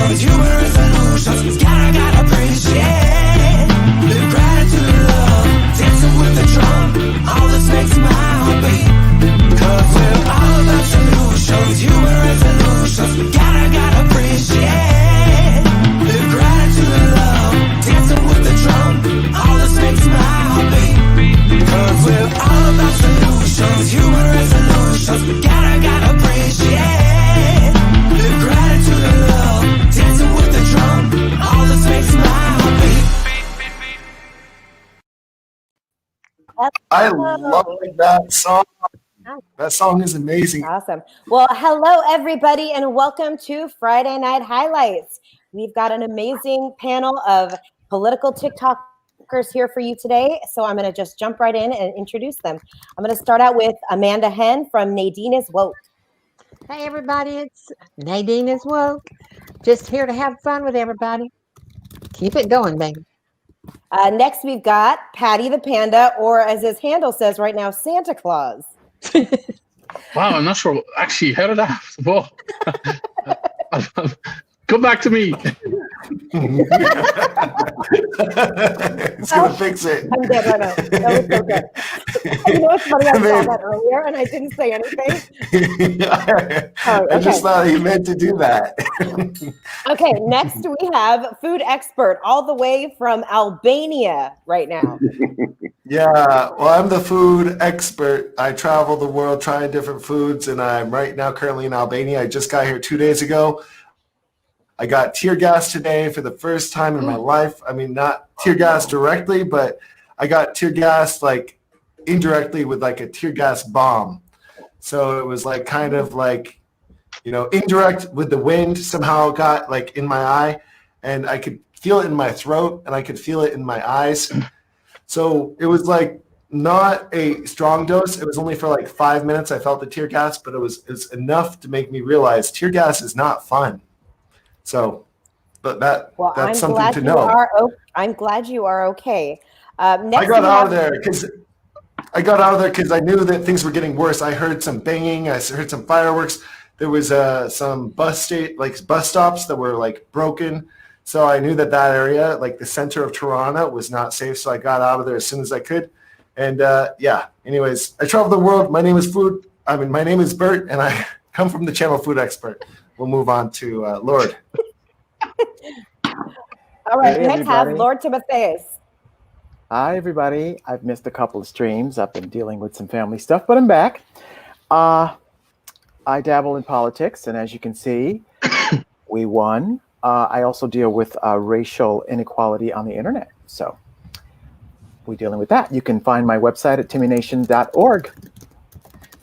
resolutions, human resolutions. Gotta appreciate the gratitude and love, dancing with the drum. All this makes my heart beat. Cause we're all about solutions, human resolutions. Gotta appreciate the gratitude and love, dancing with the drum. All this makes my heart beat. Cause we're all about solutions, human resolutions. Gotta appreciate the gratitude and love, dancing with the drum. All this makes my heart beat. I love that song. That song is amazing. Awesome. Well, hello, everybody, and welcome to Friday Night Highlights. We've got an amazing panel of political TikTokers here for you today, so I'm going to just jump right in and introduce them. I'm going to start out with Amanda Henn from Nadineiswoke. Hey, everybody, it's Nadineiswoke. Just here to have fun with everybody. Keep it going, baby. Next, we've got Paddy the Panda, or as his handle says right now, Santa Claus. Wow, I'm not sure. Actually, how did that? Whoa. Come back to me. It's gonna fix it. I'm dead right now. That was so good. You know what's funny? I saw that earlier and I didn't say anything. I just thought he meant to do that. Okay, next we have food expert all the way from Albania right now. Yeah, well, I'm the food expert. I travel the world trying different foods, and I'm right now currently in Albania. I just got here 2 days ago. I got tear gas today for the first time in my life. I mean, not tear gas directly, but I got tear gas like indirectly with like a tear gas bomb. So it was like kind of like, you know, indirect with the wind somehow got like in my eye, and I could feel it in my throat and I could feel it in my eyes. So it was like not a strong dose. It was only for like 5 minutes. I felt the tear gas, but it was enough to make me realize tear gas is not fun. So, but that's something to know. I'm glad you are okay. Next I got out of there because I knew that things were getting worse. I heard some banging. I heard some fireworks. There was some bus stops that were like broken. So I knew that area, like the center of Tirana, was not safe. So I got out of there as soon as I could. And yeah, anyways, I travel the world. My name is Bert, and I come from the channel Food Expert. We'll move on to Lord. All right, hey, next have Lord Timothais. Hi, everybody. I've missed a couple of streams. I've been dealing with some family stuff, but I'm back. I dabble in politics, and as you can see, we won. I also deal with racial inequality on the internet. So we're dealing with that. You can find my website at timmynation.org.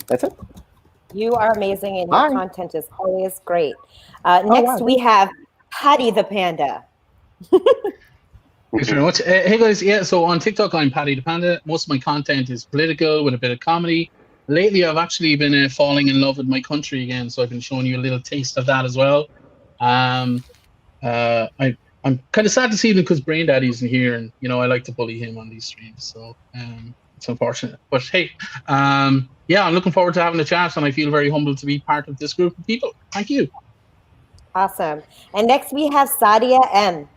That's it. You are amazing, and your content is always great. Next, we have Paddy the Panda. Thanks very much. Hey, guys. Yeah, so on TikTok, I'm Paddy the Panda. Most of my content is political with a bit of comedy. Lately, I've actually been falling in love with my country again, so I've been showing you a little taste of that as well. I'm kind of sad to see him because Brain Daddy isn't here, and you know I like to bully him on these streams, so it's unfortunate. But hey, yeah, I'm looking forward to having a chat, and I feel very humbled to be part of this group of people. Thank you. Awesome. And next we have Saadia M.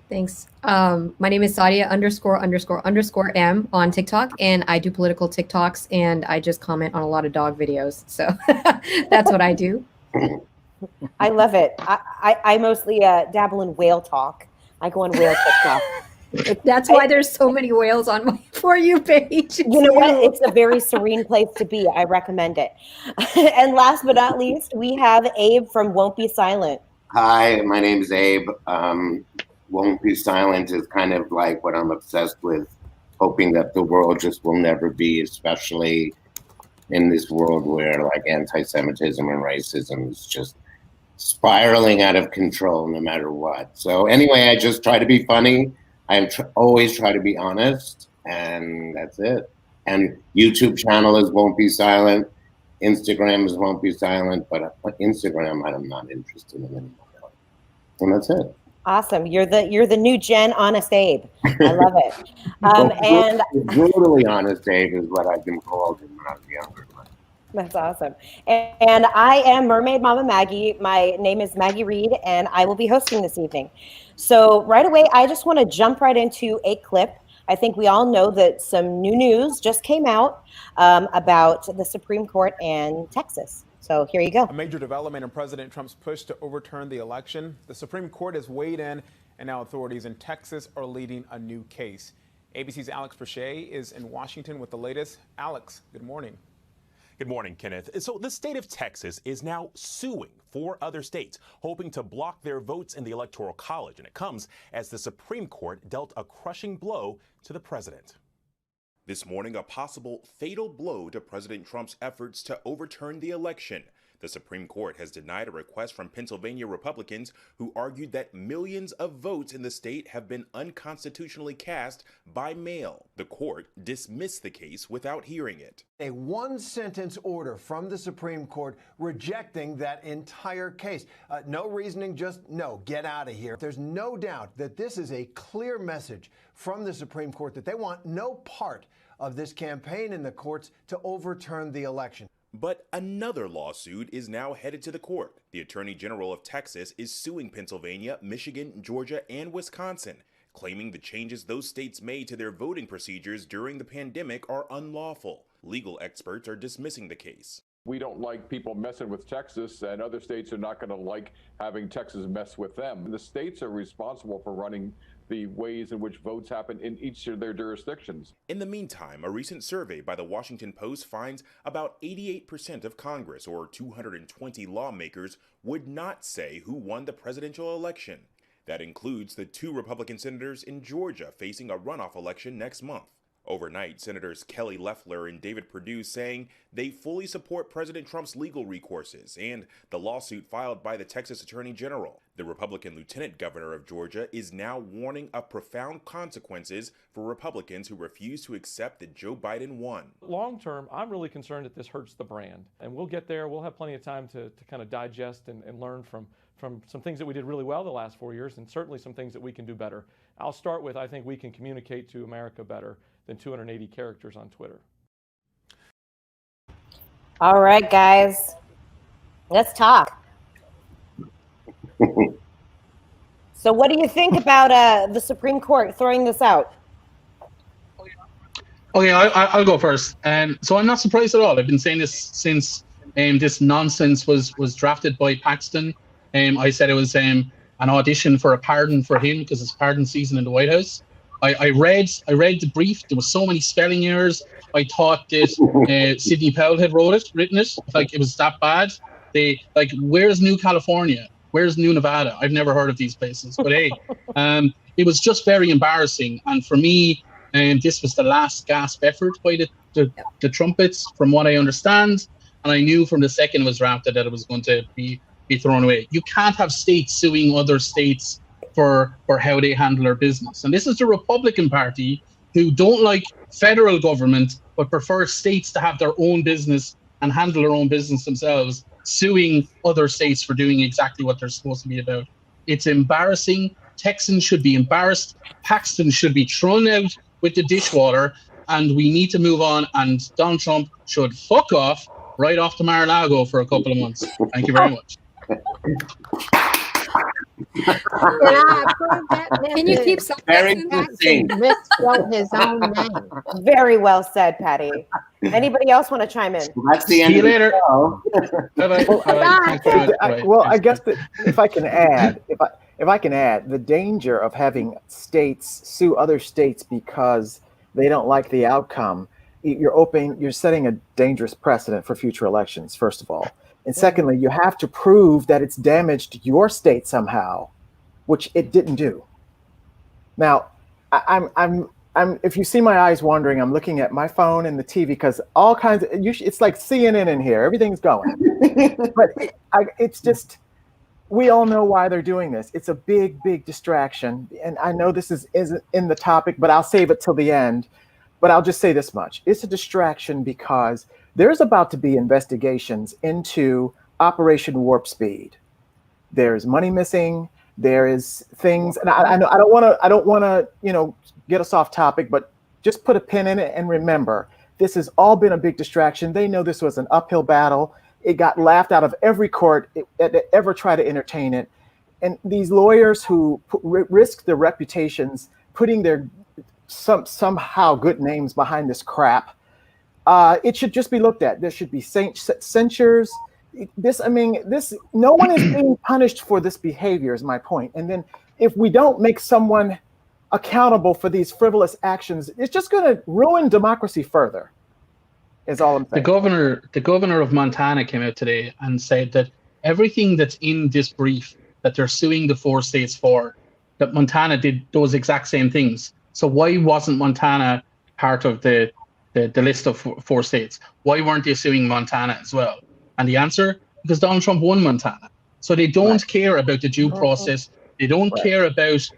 Thanks. My name is Saadia ____M on TikTok, and I do political TikToks, and I just comment on a lot of dog videos. So that's what I do. I love it. I mostly dabble in whale talk. I go on whale TikTok. That's why there's so many whales on my For You page. You know what? It's a very serene place to be. I recommend it. And last but not least, we have Abe from Won't Be Silent. Hi, my name is Abe. Won't Be Silent is kind of like what I'm obsessed with, hoping that the world just will never be, especially in this world where like anti-Semitism and racism is just spiraling out of control no matter what. So anyway, I just try to be funny. I always try to be honest, and that's it. And YouTube channel is Won't Be Silent. Instagram is Won't Be Silent, but Instagram I'm not interested in anymore. And that's it. Awesome. You're the new Gen Honest Abe. I love it. And brutally honest Abe is what I've been called when I was younger. That's awesome. And I am Mermaidmamamaggie. My name is Maggie Reed, and I will be hosting this evening. So right away, I just want to jump right into a clip. I think we all know that some new news just came out about the Supreme Court and Texas. So here you go. A major development in President Trump's push to overturn the election. The Supreme Court has weighed in, and now authorities in Texas are leading a new case. ABC's Alex Perche is in Washington with the latest. Alex, good morning. Good morning, Kenneth. So the state of Texas is now suing 4 other states, hoping to block their votes in the Electoral College. And it comes as the Supreme Court dealt a crushing blow to the president. This morning, a possible fatal blow to President Trump's efforts to overturn the election. The Supreme Court has denied a request from Pennsylvania Republicans who argued that millions of votes in the state have been unconstitutionally cast by mail. The court dismissed the case without hearing it. A one-sentence order from the Supreme Court rejecting that entire case. No reasoning, just no, get out of here. There's no doubt that this is a clear message from the Supreme Court that they want no part of this campaign in the courts to overturn the election. But another lawsuit is now headed to the court. The Attorney General of Texas is suing Pennsylvania, Michigan, Georgia, and Wisconsin, claiming the changes those states made to their voting procedures during the pandemic are unlawful. Legal experts are dismissing the case. We don't like people messing with Texas, and other states are not going to like having Texas mess with them. The states are responsible for running the ways in which votes happen in each of their jurisdictions. In the meantime, a recent survey by the Washington Post finds about 88% of Congress, or 220 lawmakers, would not say who won the presidential election. That includes the 2 Republican senators in Georgia facing a runoff election next month. Overnight, Senators Kelly Loeffler and David Perdue saying they fully support President Trump's legal recourses and the lawsuit filed by the Texas Attorney General. The Republican Lieutenant Governor of Georgia is now warning of profound consequences for Republicans who refuse to accept that Joe Biden won. Long term, I'm really concerned that this hurts the brand. And we'll get there. We'll have plenty of time to kind of digest and learn from some things that we did really well the last 4 years, and certainly some things that we can do better. I'll start with, I think we can communicate to America better than 280 characters on Twitter. All right, guys, let's talk. So what do you think about the Supreme Court throwing this out? Okay, I'll go first. So I'm not surprised at all. I've been saying this since this nonsense was drafted by Paxton. I said it was an audition for a pardon for him because it's pardon season in the White House. I read the brief. There were so many spelling errors. I thought that Sidney Powell had written it. Like, it was that bad. Where's New California? Where's New Nevada? I've never heard of these places. But hey, it was just very embarrassing. And for me, this was the last gasp effort by the trumpets, from what I understand. And I knew from the second it was drafted that it was going to be thrown away. You can't have states suing other states for how they handle their business. And this is the Republican Party, who don't like federal government, but prefer states to have their own business and handle their own business themselves, suing other states for doing exactly what they're supposed to be about. It's embarrassing. Texans should be embarrassed. Paxton should be thrown out with the dishwater, and we need to move on, and Donald Trump should fuck off right off to Mar-a-Lago for a couple of months. Thank you very much. Can you keep Very good thing. Misspelled his own name. Very well said, Patty. Anybody else want to chime in? That's the end. See you later. Well, I guess that if I can add, the danger of having states sue other states because they don't like the outcome, you're setting a dangerous precedent for future elections, first of all. And secondly, you have to prove that it's damaged your state somehow, which it didn't do. Now, I'm if you see my eyes wandering, I'm looking at my phone and the TV because all kinds of, it's like CNN in here. Everything's going. But it's just, we all know why they're doing this. It's a big, big distraction. And I know this isn't in the topic, but I'll save it till the end. But I'll just say this much. It's a distraction because there's about to be investigations into Operation Warp Speed. There's money missing. There is things, and I don't want to, get us off topic, but just put a pin in it and remember This has all been a big distraction. They know this was an uphill battle. It got laughed out of every court that ever tried to entertain it. And these lawyers who risk their reputations, putting their somehow good names behind this crap, it should just be looked at. There should be censures. No one is being punished for this behavior, is my point. And then if we don't make someone accountable for these frivolous actions, it's just going to ruin democracy further, is all I'm saying. The governor of Montana came out today and said that everything that's in this brief that they're suing the 4 states for, that Montana did those exact same things. So why wasn't Montana part of the list of 4 states? Why weren't they suing Montana as well? And the answer, because Donald Trump won Montana. So they don't care about the due process. They don't care about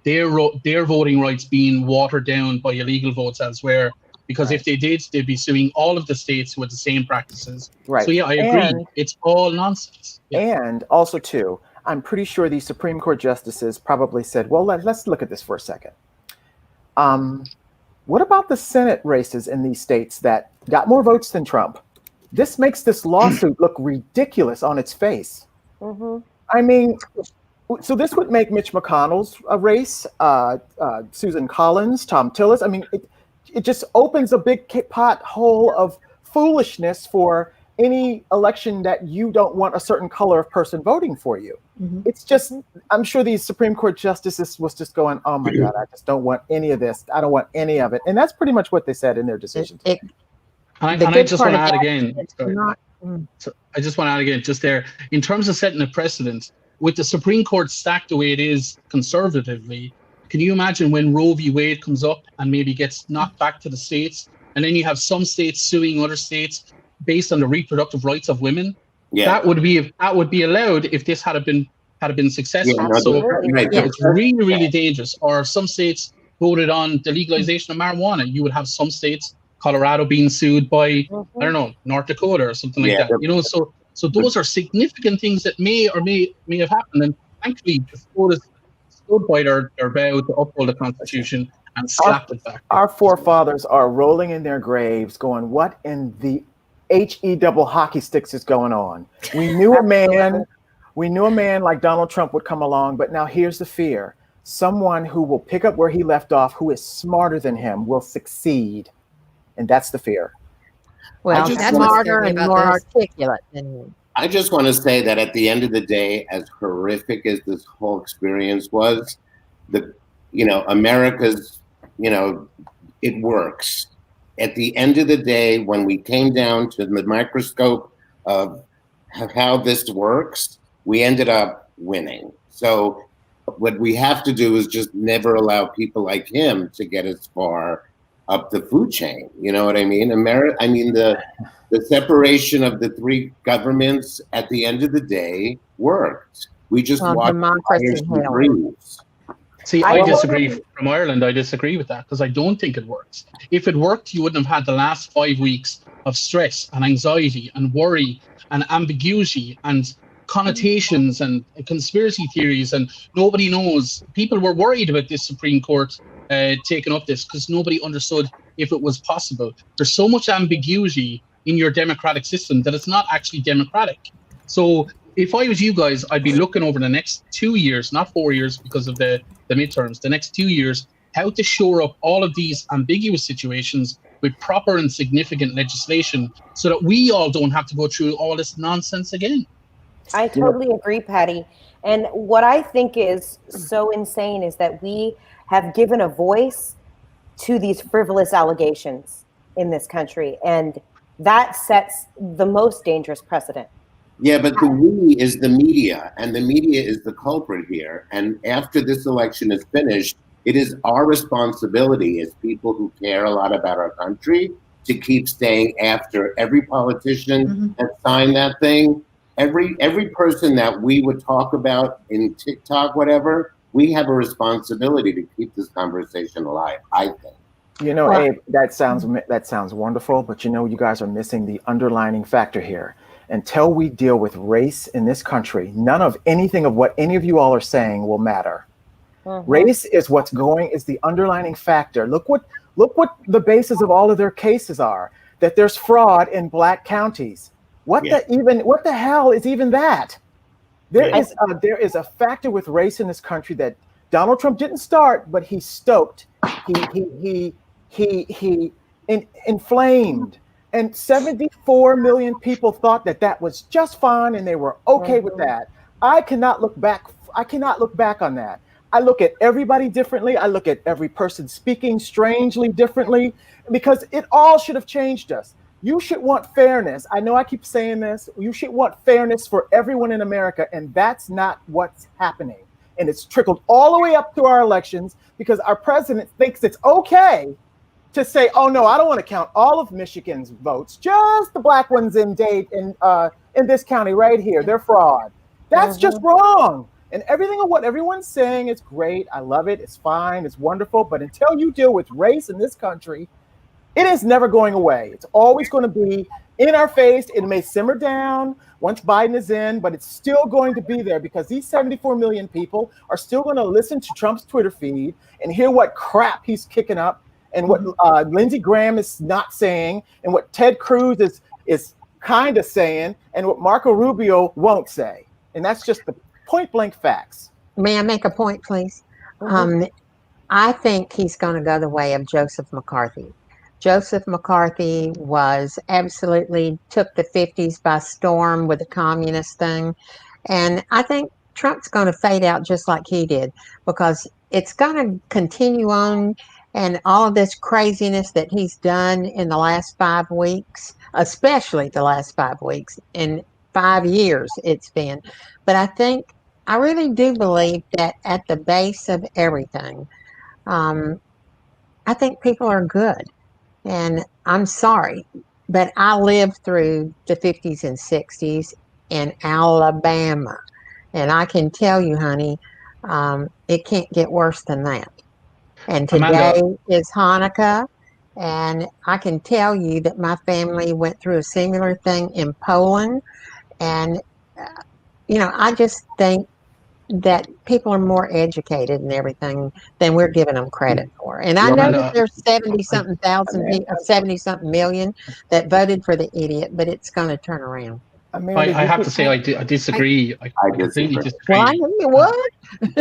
their voting rights being watered down by illegal votes elsewhere. Because if they did, they'd be suing all of the states with the same practices. Right. So yeah, I agree. It's all nonsense. Yeah. And also too, I'm pretty sure these Supreme Court justices probably said, well, let's look at this for a second. What about the Senate races in these states that got more votes than Trump? This makes this lawsuit look ridiculous on its face. I mean, so this would make Mitch McConnell's race, Susan Collins, Tom Tillis. I mean, it just opens a big pothole of foolishness for any election that you don't want a certain color of person voting for you. It's just, I'm sure these Supreme Court justices was just going, oh my God, I just don't want any of this. I don't want any of it. And that's pretty much what they said in their decision. I just want to add again. So I just want to add again, just there, in terms of setting a precedent, with the Supreme Court stacked the way it is conservatively, can you imagine when Roe v. Wade comes up and maybe gets knocked back to the states, and then you have some states suing other states based on the reproductive rights of women? Yeah. That would be allowed if this had been successful. Yeah, it's really, really dangerous. Or some states voted on the legalization of marijuana. You would have some states, Colorado being sued by, I don't know, North Dakota or something like that. You know, so those are significant things that may or may have happened. And thankfully, the SCOTUS stood by their vow to uphold the Constitution and slapped it back. Our forefathers are rolling in their graves going, what in the HE double hockey sticks is going on? We knew a man like Donald Trump would come along, but now here's the fear. Someone who will pick up where he left off, who is smarter than him, will succeed. And that's the fear. Well, that's smarter and more articulate. I just want to say that at the end of the day, as horrific as this whole experience was, America's, it works. At the end of the day, when we came down to the microscope of how this works, we ended up winning. So what we have to do is just never allow people like him to get as far up the food chain. You know what I mean? The separation of the 3 governments at the end of the day worked. We just watched fires and breeze. See, I disagree. From Ireland, I disagree with that because I don't think it works. If it worked, you wouldn't have had the last 5 weeks of stress and anxiety and worry and ambiguity and connotations and conspiracy theories, and nobody knows. People were worried about this Supreme Court taking up this because nobody understood if it was possible. There's so much ambiguity in your democratic system that it's not actually democratic. So if I was you guys, I'd be looking over the next 2 years, not 4 years because of the midterms, the next 2 years, how to shore up all of these ambiguous situations with proper and significant legislation so that we all don't have to go through all this nonsense again. I totally agree, Paddy. And what I think is so insane is that we have given a voice to these frivolous allegations in this country. And that sets the most dangerous precedent. Yeah, but the we is the media, and the media is the culprit here. And after this election is finished, it is our responsibility as people who care a lot about our country to keep staying after every politician that signed that thing. Every person that we would talk about in TikTok, whatever, we have a responsibility to keep this conversation alive, I think. Abe, that sounds wonderful, but you guys are missing the underlining factor here. Until we deal with race in this country, none of anything of what any of you all are saying will matter. Race is is the underlining factor. Look Look what the basis of all of their cases are, that there's fraud in black counties. What the hell is even that? There is a factor with race in this country that Donald Trump didn't start, but he stoked. He inflamed. And 74 million people thought that was just fine and they were okay with that. I cannot look back on that. I look at everybody differently. I look at every person speaking strangely differently, because it all should have changed us. You should want fairness. I know I keep saying this. You should want fairness for everyone in America, and that's not what's happening. And it's trickled all the way up to our elections because our president thinks it's okay to say, oh no, I don't want to count all of Michigan's votes, just the black ones in this county right here. They're fraud. That's just wrong. And everything of what everyone's saying is great. I love it. It's fine. It's wonderful. But until you deal with race in this country, it is never going away. It's always going to be in our face. It may simmer down once Biden is in, but it's still going to be there because these 74 million people are still going to listen to Trump's Twitter feed and hear what crap he's kicking up and what Lindsey Graham is not saying and what Ted Cruz is kind of saying and what Marco Rubio won't say. And that's just the point blank facts. May I make a point, please? I think he's going to go the way of Joseph McCarthy. Joseph McCarthy took the 50s by storm with the communist thing. And I think Trump's going to fade out just like he did, because it's going to continue on. And all of this craziness that he's done in the last 5 weeks, especially the last 5 weeks, in 5 years it's been. But I really do believe that at the base of everything, I think people are good. And I'm sorry, but I lived through the 50s and 60s in Alabama. And I can tell you, honey, it can't get worse than that. And today is Hanukkah. And I can tell you that my family went through a similar thing in Poland. And, I just think that people are more educated and everything than we're giving them credit for. And I know that there's 70-something million that voted for the idiot, but it's going to turn around. I have to say I disagree. I completely disagree. Well, I know you would.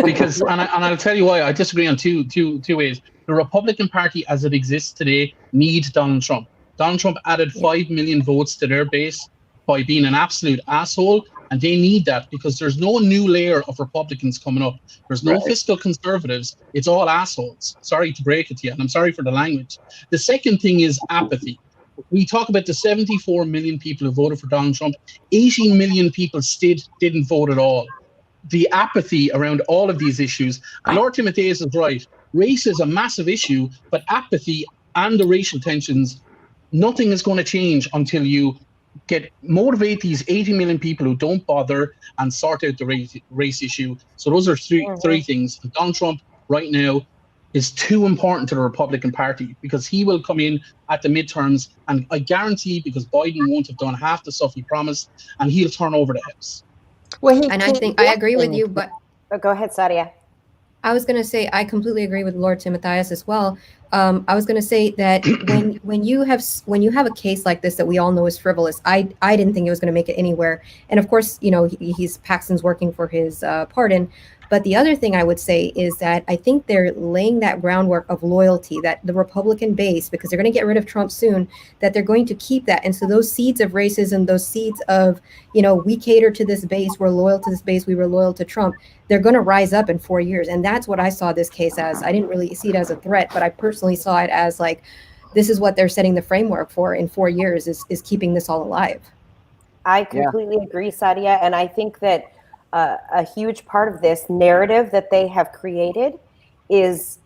Because and I'll tell you why. I disagree on two ways. The Republican Party as it exists today needs Donald Trump. Donald Trump added 5 million votes to their base by being an absolute asshole. And they need that because there's no new layer of Republicans coming up. There's no fiscal conservatives. It's all assholes. Sorry to break it to you, and I'm sorry for the language. The second thing is apathy. We talk about the 74 million people who voted for Donald Trump. 18 million people didn't vote at all. The apathy around all of these issues. And Lord Timothais is right. Race is a massive issue, but apathy and the racial tensions, nothing is going to change until you motivate these 80 million people who don't bother and sort out the race issue. So those are three things. And Donald Trump right now is too important to the Republican Party because he will come in at the midterms, and I guarantee, because Biden won't have done half the stuff he promised, and he'll turn over the house. Well, I agree with you, but go ahead, Saadia. I was going to say I completely agree with Lord Timothais as well. I was going to say that when you have a case like this that we all know is frivolous, I didn't think it was going to make it anywhere. And of course, Paxton's working for his pardon. But the other thing I would say is that I think they're laying that groundwork of loyalty, that the Republican base, because they're going to get rid of Trump soon, that they're going to keep that. And so those seeds of racism, those seeds of, we cater to this base, we're loyal to this base, we were loyal to Trump, they're going to rise up in 4 years. And that's what I saw this case as. I didn't really see it as a threat, but I personally saw it as like, this is what they're setting the framework for in 4 years is keeping this all alive. I completely agree, Saadia. And I think that a huge part of this narrative that they have created is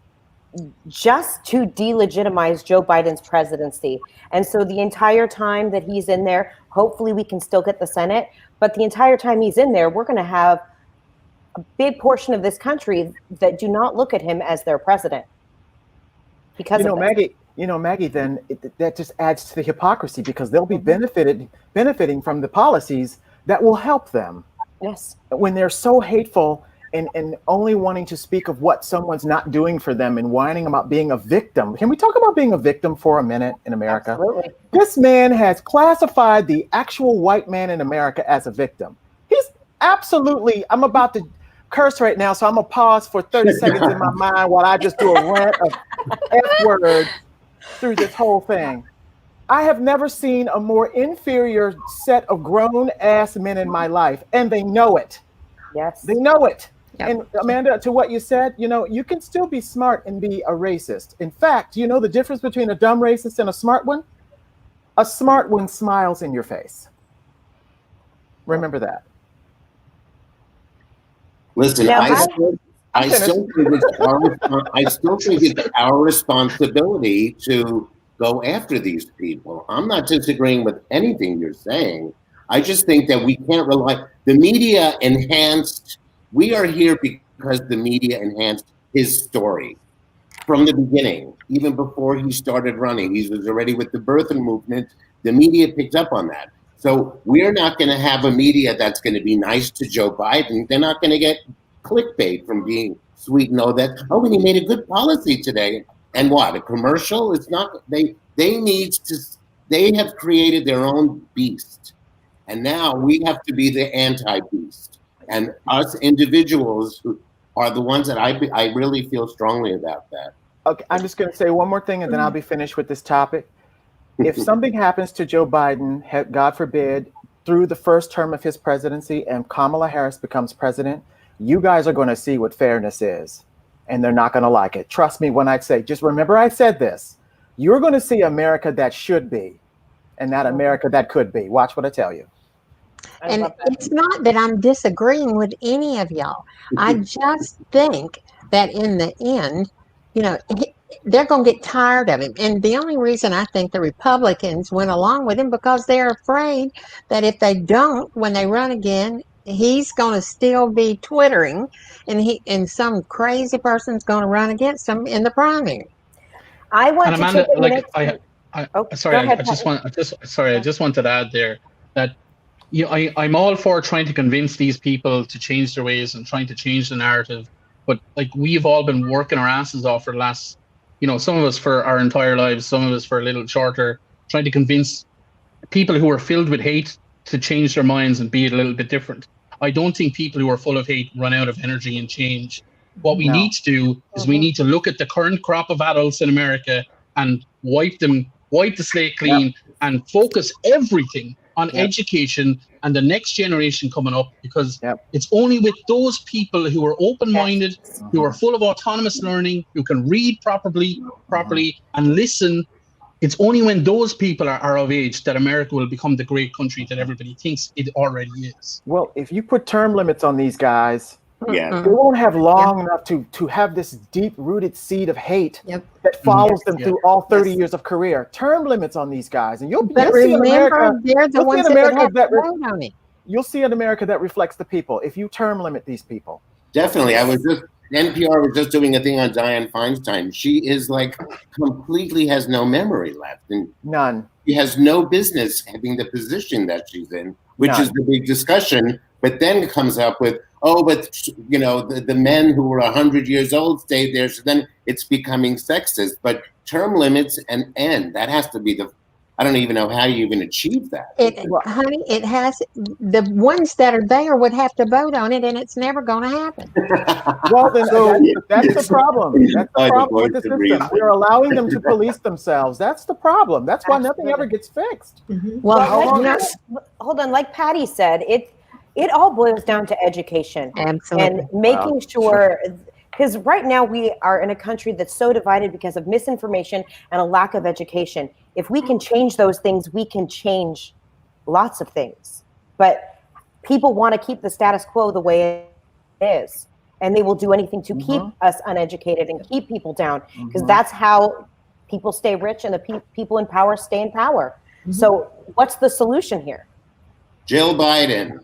just to delegitimize Joe Biden's presidency. And so the entire time that he's in there, hopefully we can still get the Senate, but the entire time he's in there, we're going to have a big portion of this country that do not look at him as their president. Because Maggie, then that just adds to the hypocrisy because they'll be benefiting from the policies that will help them. Yes. When they're so hateful and only wanting to speak of what someone's not doing for them and whining about being a victim. Can we talk about being a victim for a minute in America? Absolutely. This man has classified the actual white man in America as a victim. He's absolutely, I'm about to curse right now, so I'm gonna pause for 30 seconds in my mind while I just do a rant of F word through this whole thing. I have never seen a more inferior set of grown ass men in my life, and they know it. Yes. They know it. Yep. And Amanda, to what you said, you know, you can still be smart and be a racist. In fact, you know the difference between a dumb racist and a smart one? A smart one smiles in your face. Remember that. Listen, Now, I still think it's our responsibility to go after these people. I'm not disagreeing with anything you're saying. I just think that we can't rely. The media enhanced. We are here because the media enhanced his story from the beginning, even before he started running. He was already with the birthing movement. The media picked up on that. So we're not going to have a media that's going to be nice to Joe Biden. They're not going to get clickbait from being sweet and all that. Oh, and he made a good policy today. And what, a commercial? It's not. They have created their own beast, and now we have to be the anti-beast. And us individuals who are the ones that I really feel strongly about that. Okay, I'm just going to say one more thing, and then I'll be finished with this topic. If something happens to Joe Biden, God forbid, through the first term of his presidency and Kamala Harris becomes president, you guys are going to see what fairness is, and they're not going to like it. Trust me when I say, just remember I said this. You're going to see America that should be, and not America that could be. Watch what I tell you. And it's not that I'm disagreeing with any of y'all. I just think that in the end, you know, they're going to get tired of him. And the only reason I think the Republicans went along with him because they're afraid that if they don't, when they run again, he's going to still be twittering, and some crazy person's going to run against him in the primary. I want And to Amanda, take the like, next. sorry, go ahead, I just wanted to add there that I'm all for trying to convince these people to change their ways and trying to change the narrative. But like, we've all been working our asses off for the last, you know, some of us for our entire lives, some of us for a little shorter, trying to convince people who are filled with hate to change their minds and be a little bit different. I don't think people who are full of hate run out of energy and change. What we need to do is we need to look at the current crop of adults in America and wipe the slate clean and focus everything on education and the next generation coming up, because it's only with those people who are open-minded, who are full of autonomous learning, who can read properly and listen. It's only when those people are of age that America will become the great country that everybody thinks it already is. Well, if you put term limits on these guys, they won't have long enough to have this deep-rooted seed of hate that follows them through all 30 years of career. Term limits on these guys, and you'll see in America. They're the ones that have to vote on it. You'll see an America that reflects the people if you term limit these people. Definitely. NPR was just doing a thing on Dianne Feinstein. She is like completely has no memory left, and none. She has no business having the position that she's in, which is the big discussion. But then it comes up with, but you know, the men who were 100 years old stayed there. So then it's becoming sexist. But term limits and end, that has to be I don't even know how you even achieve that. Honey, it has, the ones that are there would have to vote on it, and it's never going to happen. Well, then that's the problem. That's the problem with the system. We're allowing them to police themselves. That's the problem. That's why nothing ever gets fixed. Well, hold on. Like Paddy said, it all boils down to education. Absolutely. And making sure, because right now we are in a country that's so divided because of misinformation and a lack of education. If we can change those things, we can change lots of things. But people want to keep the status quo the way it is. And they will do anything to keep us uneducated and keep people down, because that's how people stay rich and the people in power stay in power. So what's the solution here? Jill Biden.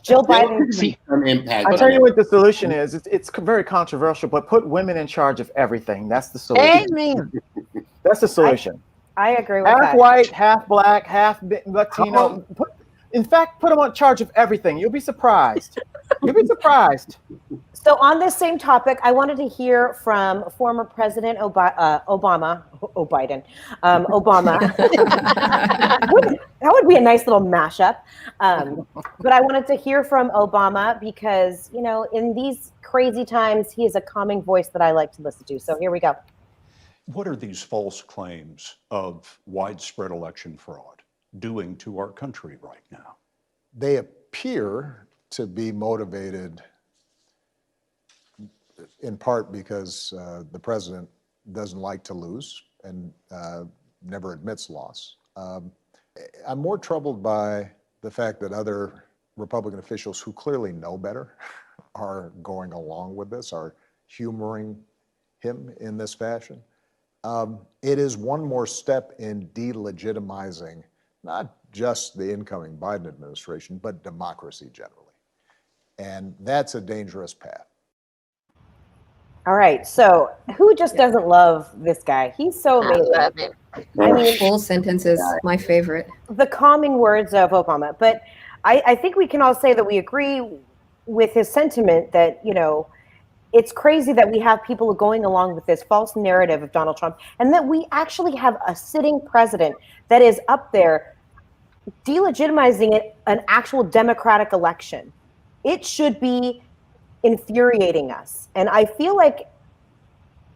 Jill Biden. I'll tell you what the solution is. It's very controversial, but put women in charge of everything. That's the solution. Amen. That's the solution. I agree with half that. Half white, half black, half Latino. In fact, put them in charge of everything. You'll be surprised. You'll be surprised. So on this same topic, I wanted to hear from former President Obama. That would be a nice little mashup. But I wanted to hear from Obama because, you know, in these crazy times, he is a calming voice that I like to listen to. So here we go. What are these false claims of widespread election fraud doing to our country right now? They appear to be motivated in part because the president doesn't like to lose and never admits loss. I'm more troubled by the fact that other Republican officials who clearly know better are going along with this, are humoring him in this fashion. It is one more step in delegitimizing not just the incoming Biden administration, but democracy generally. And that's a dangerous path. All right. So who just doesn't love this guy? He's so amazing. I mean, full sentences, my favorite. The calming words of Obama. But I think we can all say that we agree with his sentiment that, you know, it's crazy that we have people going along with this false narrative of Donald Trump and that we actually have a sitting president that is up there delegitimizing an actual democratic election. It should be infuriating us. And I feel like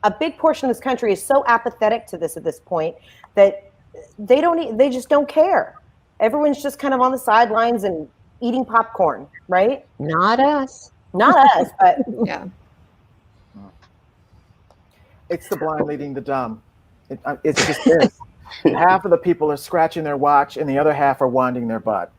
a big portion of this country is so apathetic to this at this point that they just don't care. Everyone's just kind of on the sidelines and eating popcorn, right? Not us. Not us, but yeah. It's the blind leading the dumb. It's just this. Half of the people are scratching their watch and the other half are winding their butt.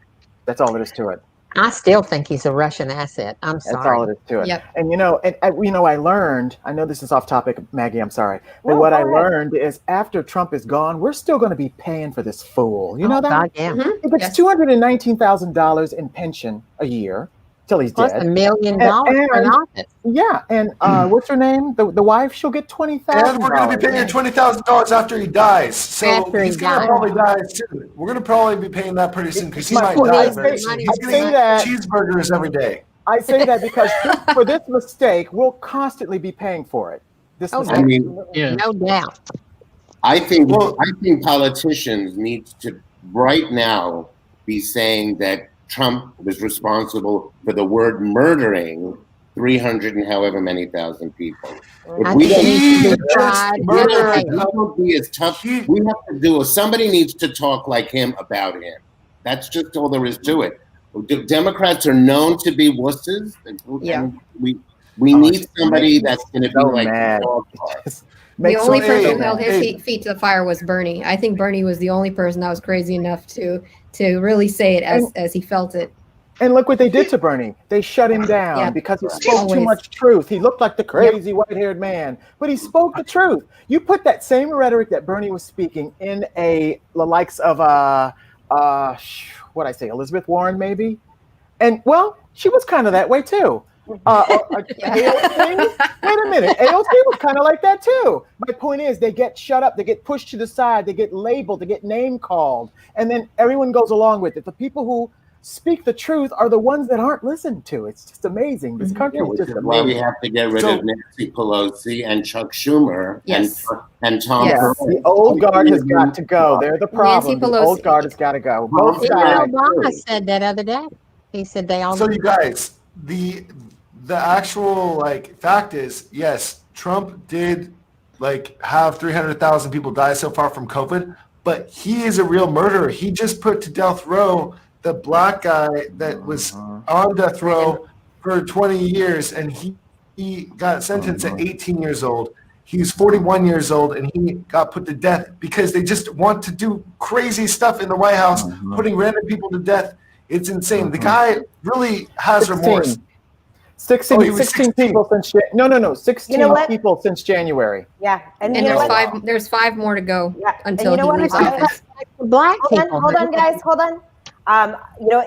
That's all there is to it. I still think he's a Russian asset. I'm sorry. That's all it is to it. Yep. And I learned, I know this is off topic, Maggie, I'm sorry. But what I learned is after Trump is gone, we're still going to be paying for this fool. You know that? God, yeah. He gets $219,000 in pension a year till he's Plus dead. $1 million for an office. Yeah, and what's her name? The wife, she'll get $20,000. And we're going to be paying $20,000 after he dies. So After he's he going to dies. probably die soon. We're going to probably be paying that pretty soon because he might point die is, very soon. He's I going say to that- eat cheeseburgers every day. I say that because for this mistake, we'll constantly be paying for it. This mistake. I mean, No doubt. I think politicians need to right now be saying that Trump was responsible for the word murdering 300 and however many thousand people. If we don't be as tough, we have to do. Somebody needs to talk like him about him. That's just all there is to it. Democrats are known to be wusses, and we need somebody that's going to be like mad. The only person who held his feet to the fire was Bernie. I think Bernie was the only person that was crazy enough to really say it as he felt it. And look what they did to Bernie. They shut him down because he spoke too much truth. He looked like the crazy white-haired man, but he spoke the truth. You put that same rhetoric that Bernie was speaking in the likes of what I say, Elizabeth Warren, maybe? And, well, she was kind of that way, too. AOC? Wait a minute. AOC was kind of like that, too. My point is they get shut up. They get pushed to the side. They get labeled. They get name-called. And then everyone goes along with it. The people who speak the truth are the ones that aren't listened to. It's just amazing. This country is just amazing. Why we have to get rid of Nancy Pelosi and Chuck Schumer and Tom Perez. The old guard has got to go. They're the problem. The old guard has got to go. Both sides. Obama said that other day. He said they all. So you guys, the actual fact is, yes, Trump did have 300,000 people die so far from COVID, but he is a real murderer. He just put to death row the black guy that was on death row for 20 years, and he got sentenced at 18 years old. He's 41 years old, and he got put to death because they just want to do crazy stuff in the White House, putting random people to death. It's insane. The guy really has remorse. 16 people since 16 people since January. Yeah, and there's five more to go until he leaves office. Hold on, guys. Hold on.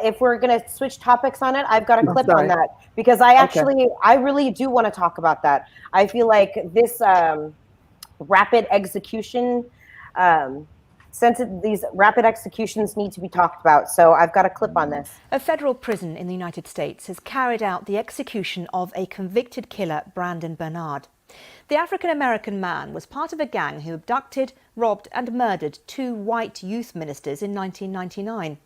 If we're going to switch topics on it, I've got a clip on that because I really do want to talk about that. I feel like this rapid execution these rapid executions need to be talked about. So I've got a clip on this. A federal prison in the United States has carried out the execution of a convicted killer, Brandon Bernard. The African-American man was part of a gang who abducted, robbed and murdered 2 white youth ministers in 1999.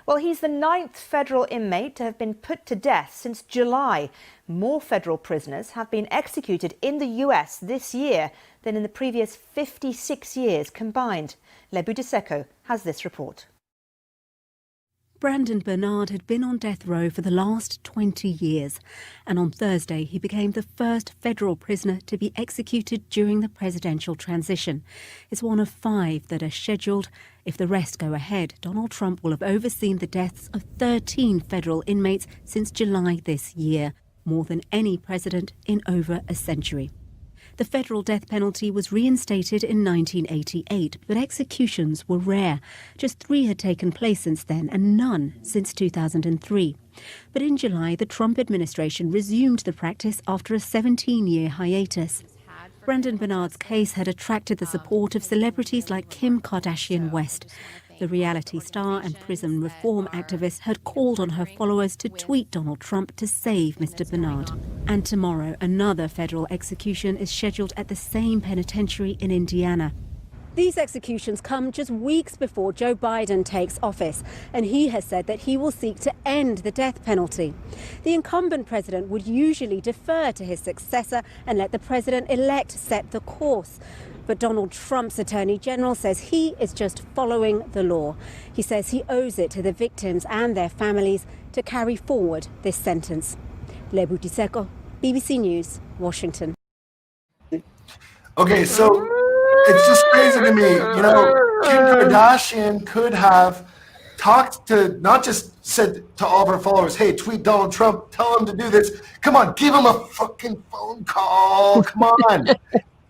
Well, he's the 9th federal inmate to have been put to death since July. More federal prisoners have been executed in the US this year than in the previous 56 years combined. Lebu Diseko has this report. Brandon Bernard had been on death row for the last 20 years, and on Thursday he became the first federal prisoner to be executed during the presidential transition. It's one of 5 that are scheduled. If the rest go ahead, Donald Trump will have overseen the deaths of 13 federal inmates since July this year, more than any president in over a century. The federal death penalty was reinstated in 1988, but executions were rare. Just 3 had taken place since then, and none since 2003. But in July, the Trump administration resumed the practice after a 17-year hiatus. Brandon Bernard's case had attracted the support of celebrities like Kim Kardashian West. The reality star and prison reform activist had called on her followers to tweet Donald Trump to save Mr. Bernard. And tomorrow, another federal execution is scheduled at the same penitentiary in Indiana. These executions come just weeks before Joe Biden takes office, and he has said that he will seek to end the death penalty. The incumbent president would usually defer to his successor and let the president-elect set the course. But Donald Trump's attorney general says he is just following the law. He says he owes it to the victims and their families to carry forward this sentence. Lebu Diseko, BBC News, Washington. Okay, so it's just crazy to me. You know, Kim Kardashian could have talked to, not just said to all of her followers, hey, tweet Donald Trump, tell him to do this. Come on, give him a fucking phone call. Come on.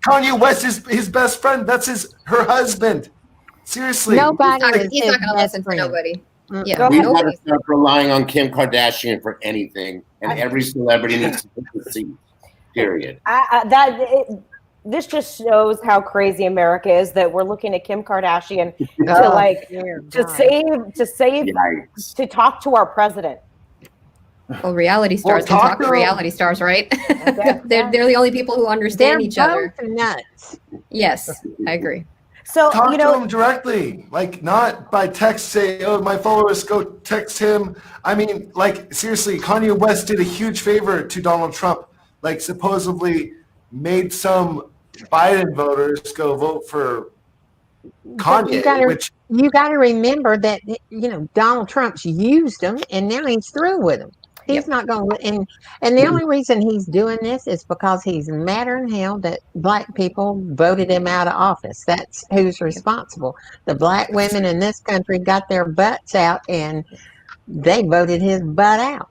Kanye West is his best friend. That's her husband. Seriously. He's not going to listen to nobody. Yeah, We've got to start relying on Kim Kardashian for anything, and every celebrity needs to take a seat. Period. This just shows how crazy America is, that we're looking at Kim Kardashian to talk to our president. Well, reality stars can talk to reality stars, right? they're the only people who understand each other. They're both nuts. Yes, I agree. So talk to him directly, like not by text. Say, "Oh, my followers, go text him." I mean, like seriously, Kanye West did a huge favor to Donald Trump. Like supposedly made some Biden voters go vote for Kanye. You got to remember that Donald Trump's used them, and now he's through with them. He's not going to, and the only reason he's doing this is because he's madder than hell that black people voted him out of office. That's who's responsible. The black women in this country got their butts out, and they voted his butt out.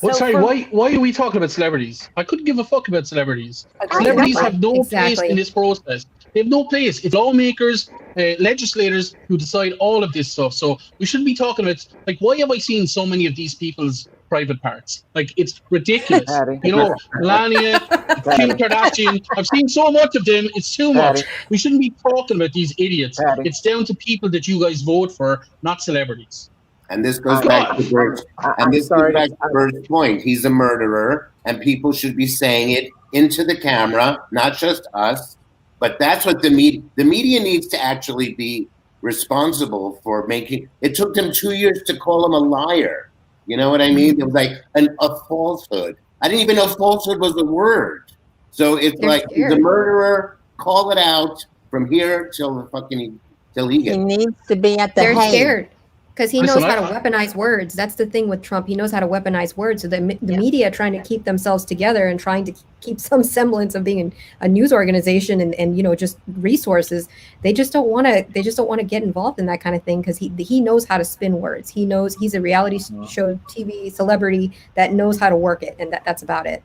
Well, sorry, why are we talking about celebrities? I couldn't give a fuck about celebrities. Celebrities have no place in this process. They have no place. It's lawmakers, legislators who decide all of this stuff. So we shouldn't be talking about, like, why have I seen so many of these people's private parts? Like, it's ridiculous. Melania, Kim Kardashian, I've seen so much of them. It's too much. We shouldn't be talking about these idiots. It's down to people that you guys vote for, not celebrities. And this goes back to Bert's. And this goes back to Bert's point. He's a murderer, and people should be saying it into the camera, not just us. But that's what the media needs to actually be responsible for making. It took them 2 years to call him a liar. You know what I mean? It was like a falsehood. I didn't even know falsehood was a word. So it's he's a murderer. Call it out from here till he gets. He needs to be at the They're Hague. scared. Because he knows how to weaponize words. That's the thing with Trump. He knows how to weaponize words. So the media trying to keep themselves together and trying to keep some semblance of being a news organization and just resources. They just don't want to get involved in that kind of thing because he knows how to spin words. He knows he's a reality show TV celebrity that knows how to work it, and that's about it.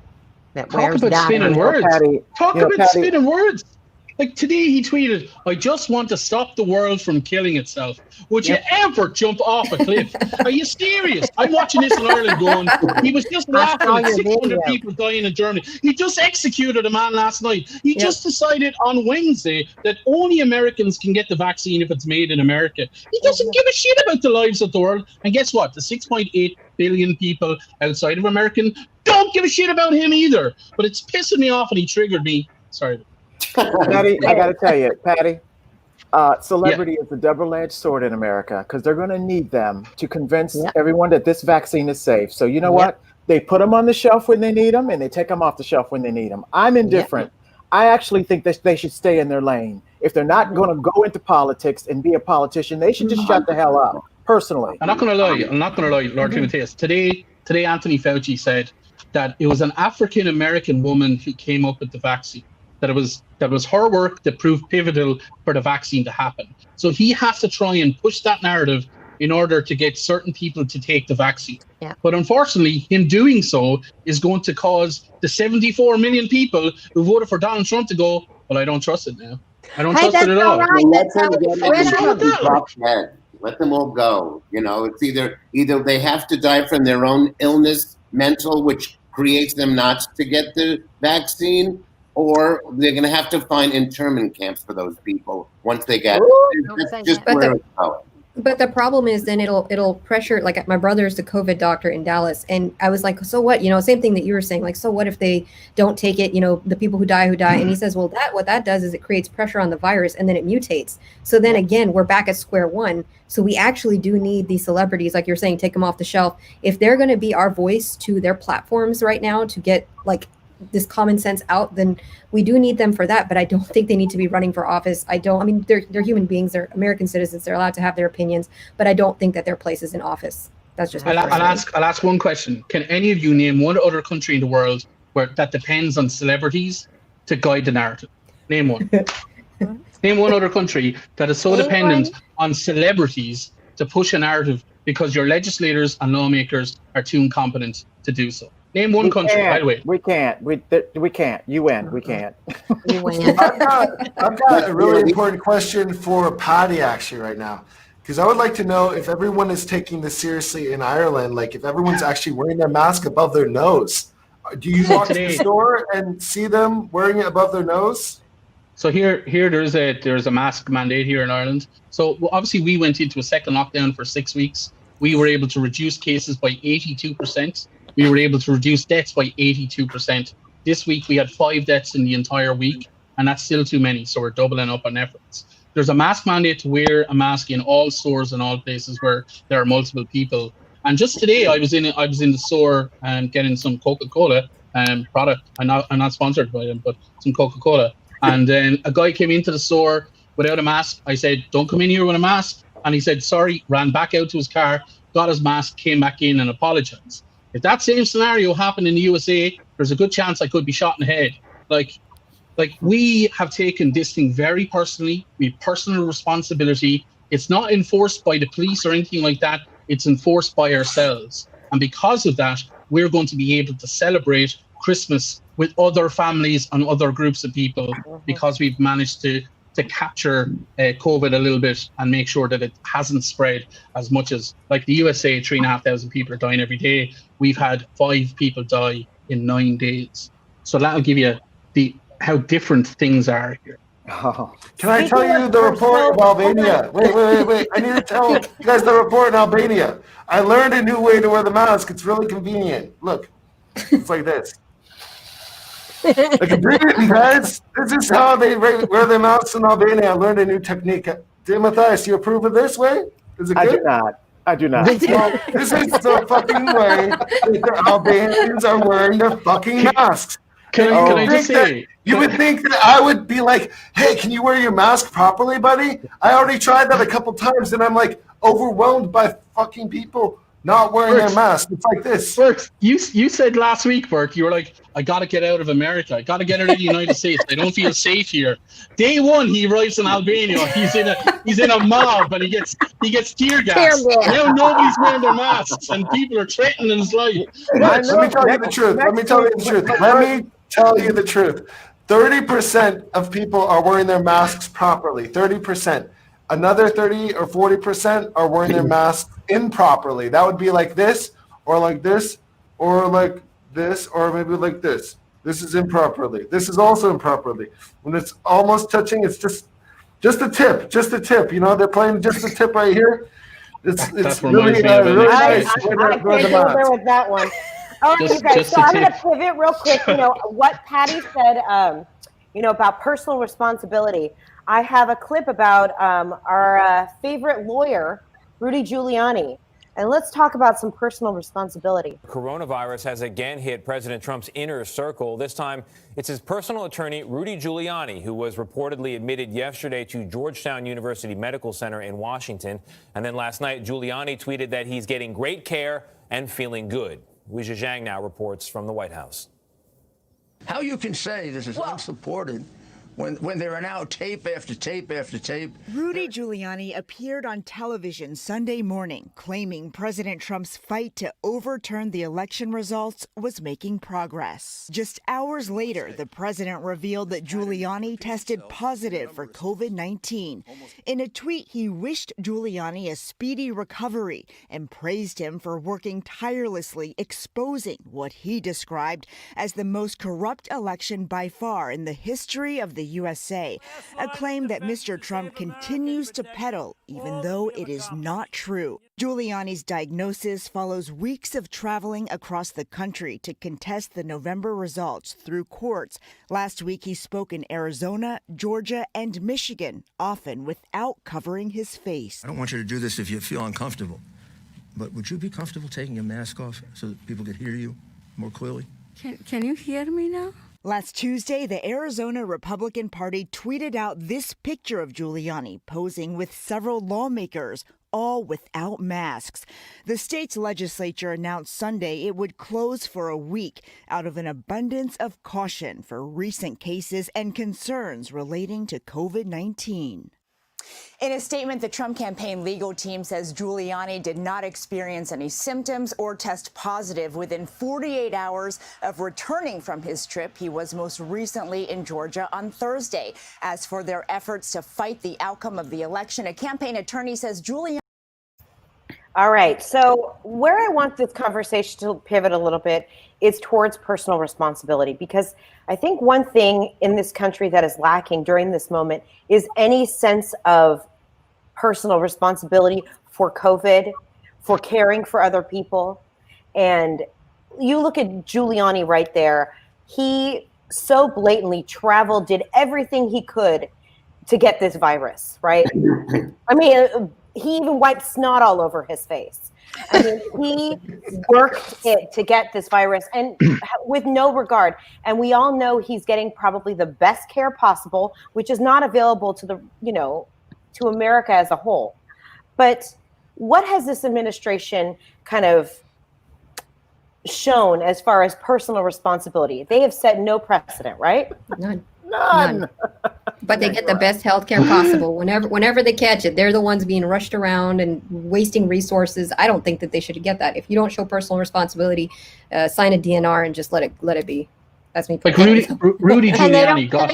Talk about spinning words. Talk about spinning words. Like today he tweeted, I just want to stop the world from killing itself. Would you ever jump off a cliff? Are you serious? I'm watching this in Ireland going, he was just laughing at 600 people dying in Germany. He just executed a man last night. He just decided on Wednesday that only Americans can get the vaccine if it's made in America. He doesn't give a shit about the lives of the world. And guess what? The 6.8 billion people outside of America don't give a shit about him either. But it's pissing me off and he triggered me. Sorry. Patty, I got to tell you, Patty, celebrity is a double-edged sword in America because they're going to need them to convince everyone that this vaccine is safe. So you know what? They put them on the shelf when they need them, and they take them off the shelf when they need them. I'm indifferent. I actually think that they should stay in their lane. If they're not going to go into politics and be a politician, they should just shut the hell up, personally. I'm not going to lie, Lord Timothais. Today, Anthony Fauci said that it was an African-American woman who came up with the vaccine. That it was her work that proved pivotal for the vaccine to happen. So he has to try and push that narrative in order to get certain people to take the vaccine. But unfortunately, him doing so is going to cause the 74 million people who voted for Donald Trump to go, well, I don't trust it now. I don't trust it at all. Let them all go. You know, it's either they have to die from their own illness, mental, which creates them not to get the vaccine, or they're going to have to find internment camps for those people once they get it. That's just where it's going. But the problem is then it'll pressure, like my brother's the COVID doctor in Dallas. And I was like, so what, same thing that you were saying, like, so what if they don't take it, the people who die. And he says, well, what that does is it creates pressure on the virus and then it mutates. So then again, we're back at square one. So we actually do need these celebrities, like you're saying, take them off the shelf. If they're going to be our voice to their platforms right now to get like this common sense out, then we do need them for that. But I don't think they need to be running for office. They're human beings, they're American citizens, they're allowed to have their opinions, but I don't think that their place is in office. That's just I'll ask one question. Can any of you name one other country in the world where that depends on celebrities to guide the narrative? Name one. Name one other country that is so dependent on celebrities to push a narrative because your legislators and lawmakers are too incompetent to do so. Name one country, by the way. We can't. We can't. You win. We can't. I've got a really important question for Paddy actually right now, because I would like to know if everyone is taking this seriously in Ireland, like if everyone's actually wearing their mask above their nose. Do you walk to the store and see them wearing it above their nose? So here there's a mask mandate here in Ireland. So obviously we went into a second lockdown for 6 weeks. We were able to reduce cases by 82%. We were able to reduce deaths by 82%. This week, we had 5 deaths in the entire week, and that's still too many, so we're doubling up on efforts. There's a mask mandate to wear a mask in all stores and all places where there are multiple people. And just today, I was in the store getting some Coca-Cola product. I'm not sponsored by them, but some Coca-Cola. And then a guy came into the store without a mask. I said, don't come in here with a mask. And he said, sorry, ran back out to his car, got his mask, came back in and apologized. If that same scenario happened in the USA, there's a good chance I could be shot in the head. Like we have taken this thing very personally. We have personal responsibility. It's not enforced by the police or anything like that. It's enforced by ourselves. And because of that, we're going to be able to celebrate Christmas with other families and other groups of people because we've managed to capture COVID a little bit and make sure that it hasn't spread as much as, like the USA, 3,500 people are dying every day. We've had 5 people die in 9 days. So that'll give you how different things are here. Oh. Can I tell you the report of Albania? Wait. I need to tell you guys the report in Albania. I learned a new way to wear the mask. It's really convenient. Look, it's like this. Like a Britain, guys. This is how they wear their masks in Albania. I learned a new technique. Timothais, you approve of this way? Is it good? I do not. Well, this is the fucking way that the Albanians are wearing their fucking masks. Can I just say? You would think that I would be like, hey, can you wear your mask properly, buddy? I already tried that a couple times, and I'm like overwhelmed by fucking people not wearing their mask. It's like this. Bert, you said last week, Bert, you were like, I got to get out of America. I got to get out of the United States. I don't feel safe here. Day one, he arrives in Albania. He's in a mob, and he gets tear gas. Now nobody's wearing their masks, and people are threatening his life. Let me tell you the truth. 30% of people are wearing their masks properly. 30%. Another 30 or 40% are wearing their masks improperly. That would be like this, or like this, or like this, or maybe like this. This is improperly. This is also improperly. When it's almost touching, it's just a tip, You know, they're playing just a tip right here. It's really, really nice. I can't go there with that one. All right, you guys. So I'm going to pivot real quick. You know what Paddy said. About personal responsibility. I have a clip about our favorite lawyer, Rudy Giuliani. And let's talk about some personal responsibility. Coronavirus has again hit President Trump's inner circle. This time, it's his personal attorney, Rudy Giuliani, who was reportedly admitted yesterday to Georgetown University Medical Center in Washington. And then last night, Giuliani tweeted that he's getting great care and feeling good. Weijia Zhang now reports from the White House. How you can say this is unsupported when there are now tape after tape after tape. Rudy Giuliani appeared on television Sunday morning, claiming President Trump's fight to overturn the election results was making progress. Just hours later, the president revealed that Giuliani tested positive for COVID-19. In a tweet, he wished Giuliani a speedy recovery and praised him for working tirelessly, exposing what he described as the most corrupt election by far in the history of the USA, a claim that Mr. Trump continues to peddle, even though it is not true. Giuliani's diagnosis follows weeks of traveling across the country to contest the November results through courts. Last week, he spoke in Arizona, Georgia, and Michigan, often without covering his face. I don't want you to do this if you feel uncomfortable, but would you be comfortable taking your mask off so that people could hear you more clearly? Can you hear me now? Last Tuesday, the Arizona Republican Party tweeted out this picture of Giuliani posing with several lawmakers, all without masks. The state's legislature announced Sunday it would close for a week out of an abundance of caution for recent cases and concerns relating to COVID-19. In a statement, the Trump campaign legal team says Giuliani did not experience any symptoms or test positive within 48 hours of returning from his trip. He was most recently in Georgia on Thursday. As for their efforts to fight the outcome of the election, a campaign attorney says Giuliani. All right. So where I want this conversation to pivot a little bit is towards personal responsibility, because I think one thing in this country that is lacking during this moment is any sense of personal responsibility for COVID, for caring for other people. And you look at Giuliani right there. He so blatantly traveled, did everything he could to get this virus, right? I mean, he even wiped snot all over his face. I mean, he worked it to get this virus, and with no regard. And we all know he's getting probably the best care possible, which is not available to to America as a whole. But what has this administration kind of shown as far as personal responsibility? They have set no precedent, right? None. But they get the best health care possible. Whenever they catch it, they're the ones being rushed around and wasting resources. I don't think that they should get that. If you don't show personal responsibility, sign a DNR and just let it be. That's me. Like Rudy Giuliani got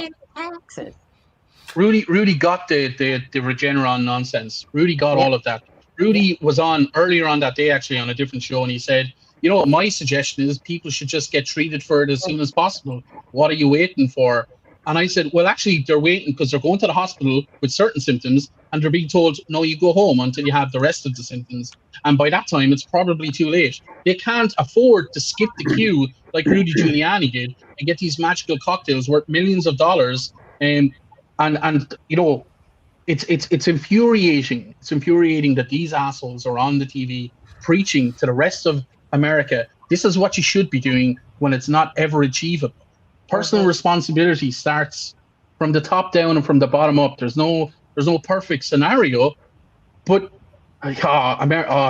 Rudy got the Regeneron nonsense. Rudy got all of that. Rudy was on earlier on that day, actually, on a different show, and he said, you know what, my suggestion is people should just get treated for it as soon as possible. What are you waiting for? And I said, well, actually, they're waiting because they're going to the hospital with certain symptoms and they're being told, no, you go home until you have the rest of the symptoms. And by that time, it's probably too late. They can't afford to skip the queue like Rudy Giuliani did and get these magical cocktails worth millions of dollars. And you know, it's infuriating. It's infuriating that these assholes are on the TV preaching to the rest of America. This is what you should be doing when it's not ever achievable. Personal responsibility starts from the top down and from the bottom up. There's no perfect scenario, but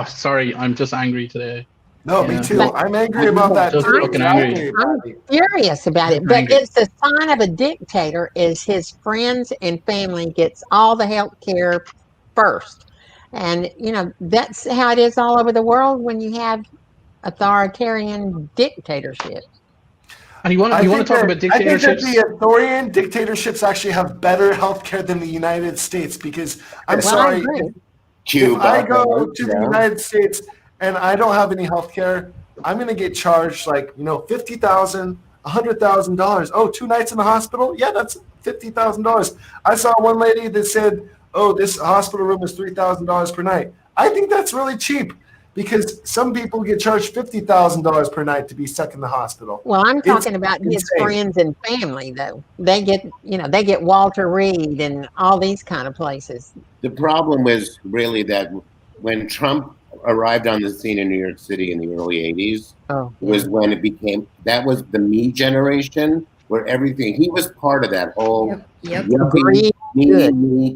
sorry, I'm just angry today. No, me too. I'm angry about that. Just fucking angry. I'm furious about it, but it's the sign of a dictator is his friends and family gets all the health care first. And, you know, that's how it is all over the world when you have authoritarian dictatorship. And you want to talk about dictatorships? I think that the authoritarian dictatorships actually have better healthcare than the United States because I'm sorry, if I go to the United States and I don't have any healthcare, I'm going to get charged like $50,000, $100,000. Oh, 2 nights in the hospital? Yeah, that's $50,000. I saw one lady that said, "Oh, this hospital room is $3,000 per night." I think that's really cheap. Because some people get charged $50,000 per night to be stuck in the hospital. Well, I'm talking about his friends and family, though. They get Walter Reed and all these kind of places. The problem was really that when Trump arrived on the scene in New York City in the early 80s, was when it became, that was the me generation, where everything, he was part of that whole Greed.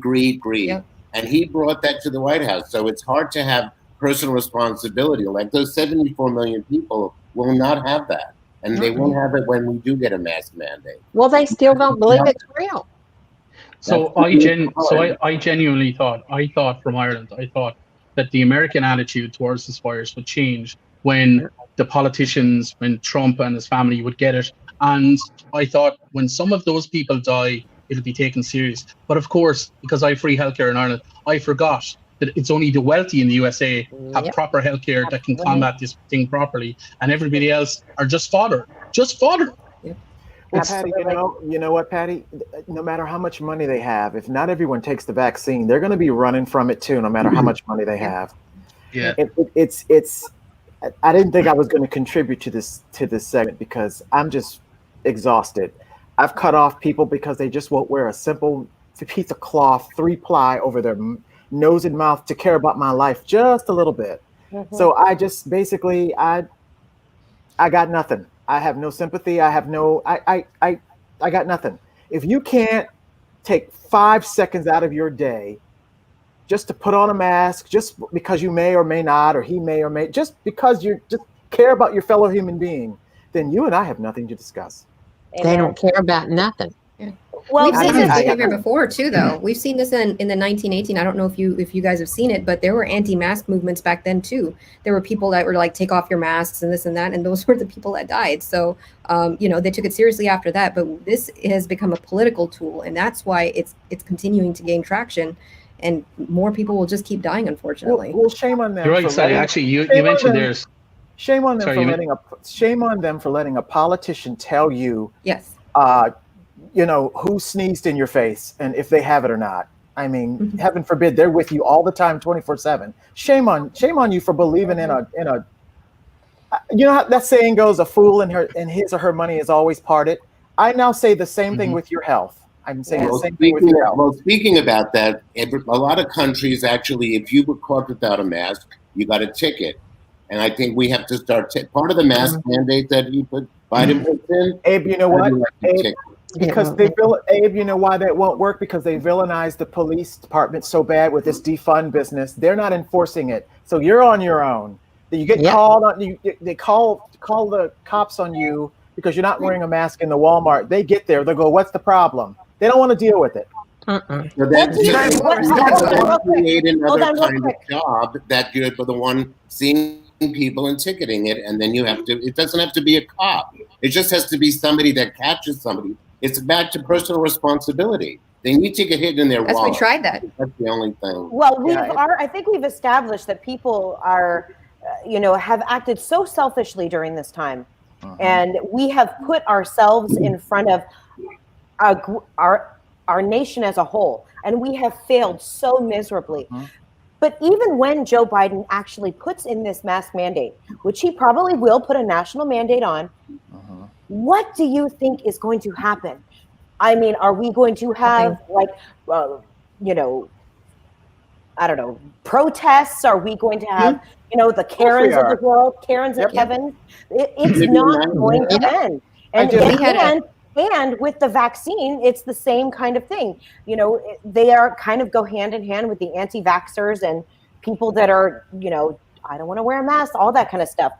Greed. Yep. And he brought that to the White House. So it's hard to have personal responsibility. Like those 74 million people will not have that. And they won't have it when we do get a mask mandate. Well, they still don't believe it's real. So I genuinely thought from Ireland, I thought that the American attitude towards this virus would change when the politicians, when Trump and his family would get it. And I thought when some of those people die, it'll be taken serious. But of course, because I have free healthcare in Ireland, I forgot that it's only the wealthy in the USA have proper healthcare that can combat this thing properly, and everybody else are just fodder. Well, Patty, you know what, Patty? No matter how much money they have, if not everyone takes the vaccine, they're going to be running from it too, no matter how much money they have. Yeah. It's. I didn't think I was going to contribute to this segment because I'm just exhausted. I've cut off people because they just won't wear a simple piece of cloth, 3-ply over their nose and mouth to care about my life just a little bit. So I just basically I got nothing. I have no sympathy. I have no I got nothing. If you can't take 5 seconds out of your day just to put on a mask, just because you may or may not, or he may or may, just because you just care about your fellow human being, then you and I have nothing to discuss. They don't care about nothing. Well, we've seen this behavior before too, though. We've seen this in the 1918. I don't know if you guys have seen it, but there were anti-mask movements back then too. There were people that were like, take off your masks and this and that, and those were the people that died. So, they took it seriously after that. But this has become a political tool, and that's why it's continuing to gain traction, and more people will just keep dying, unfortunately. Well, shame on them. You're right, Sally. Actually, you mentioned there's. Shame on them for letting a politician tell you. Yes. Who sneezed in your face and if they have it or not. I mean, heaven forbid, they're with you all the time, 24/7. Shame on you for believing in a. You know how that saying goes: a fool in his or her money is always parted. I now say the same thing with your health. I'm saying the same thing with your health. Well, speaking about that, a lot of countries actually, if you were caught without a mask, you got a ticket. And I think we have to start part of the mask mandate that Biden puts in. Abe, you know what? Because Abe, you know why that won't work? Because they villainize the police department so bad with this defund business. They're not enforcing it. So you're on your own. You get called on. They call the cops on you because you're not wearing a mask in the Walmart. They get there. They go, "What's the problem?" They don't want to deal with it. So that's create another kind of job that you're the one seeing people and ticketing it, and then you have to. It doesn't have to be a cop. It just has to be somebody that catches somebody. It's back to personal responsibility. They need to get hit in their wallet. We tried that. That's the only thing. Well, I think we've established that people are, have acted so selfishly during this time, and we have put ourselves in front of our nation as a whole, and we have failed so miserably. But even when Joe Biden actually puts in this mask mandate, which he probably will put a national mandate on, what do you think is going to happen? I mean, are we going to have protests? Are we going to have, the Karens of the world, Karens and Kevin? It's not going to end. And with the vaccine, it's the same kind of thing. They are kind of go hand in hand with the anti-vaxxers and people that are, I don't want to wear a mask, all that kind of stuff.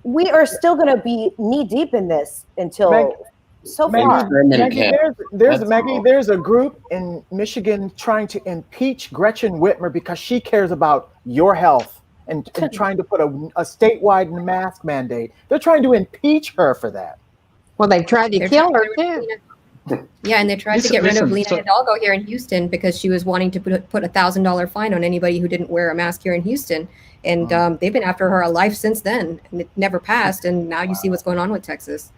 We are still going to be knee deep in this until far. Maggie, there's a group in Michigan trying to impeach Gretchen Whitmer because she cares about your health and trying to put a statewide mask mandate. They're trying to impeach her for that. Well, they tried to kill her too. Yeah, and they tried to get rid of Lena Hidalgo here in Houston because she was wanting to put $1,000 fine on anybody who didn't wear a mask here in Houston. And they've been after her a life since then, and it never passed. And now you see what's going on with Texas.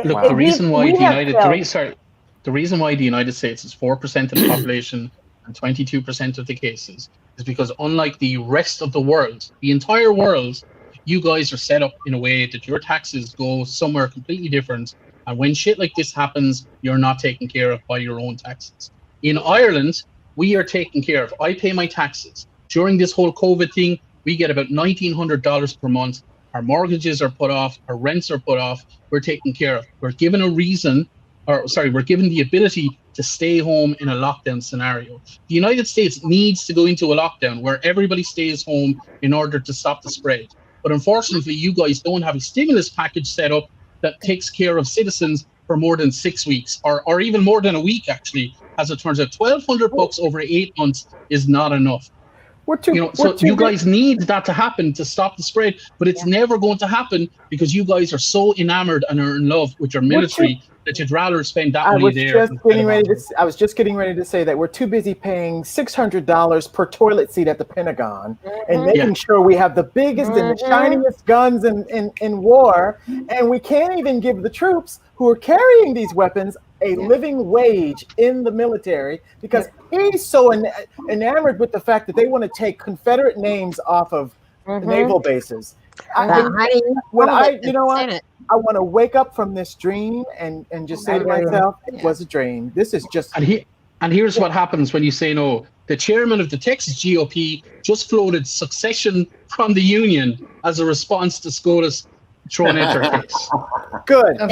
Look, the reason why the reason why the United States is 4% of the population and 22% of the cases is because unlike the rest of the world, the entire world, you guys are set up in a way that your taxes go somewhere completely different. And when shit like this happens, you're not taken care of by your own taxes. In Ireland, we are taken care of. I pay my taxes. During this whole COVID thing, we get about $1,900 per month. Our mortgages are put off. Our rents are put off. We're taken care of. We're given a reason, we're given the ability to stay home in a lockdown scenario. The United States needs to go into a lockdown where everybody stays home in order to stop the spread. But unfortunately, you guys don't have a stimulus package set up that takes care of citizens for more than 6 weeks, or even more than a week, actually. As it turns out, $1,200 over 8 months is not enough. You guys need that to happen to stop the spread, but it's never going to happen because you guys are so enamored and are in love with your military that you'd rather spend that money there. I was just getting ready to say that we're too busy paying $600 per toilet seat at the Pentagon and making sure we have the biggest and the shiniest guns in war, and we can't even give the troops who are carrying these weapons a living wage in the military because he's so enamored with the fact that they want to take Confederate names off of naval bases. I want to wake up from this dream and just say to myself, it was a dream. This is just... And here's what happens when you say no. The chairman of the Texas GOP just floated secession from the Union as a response to SCOTUS throwing at her face. Good. I'm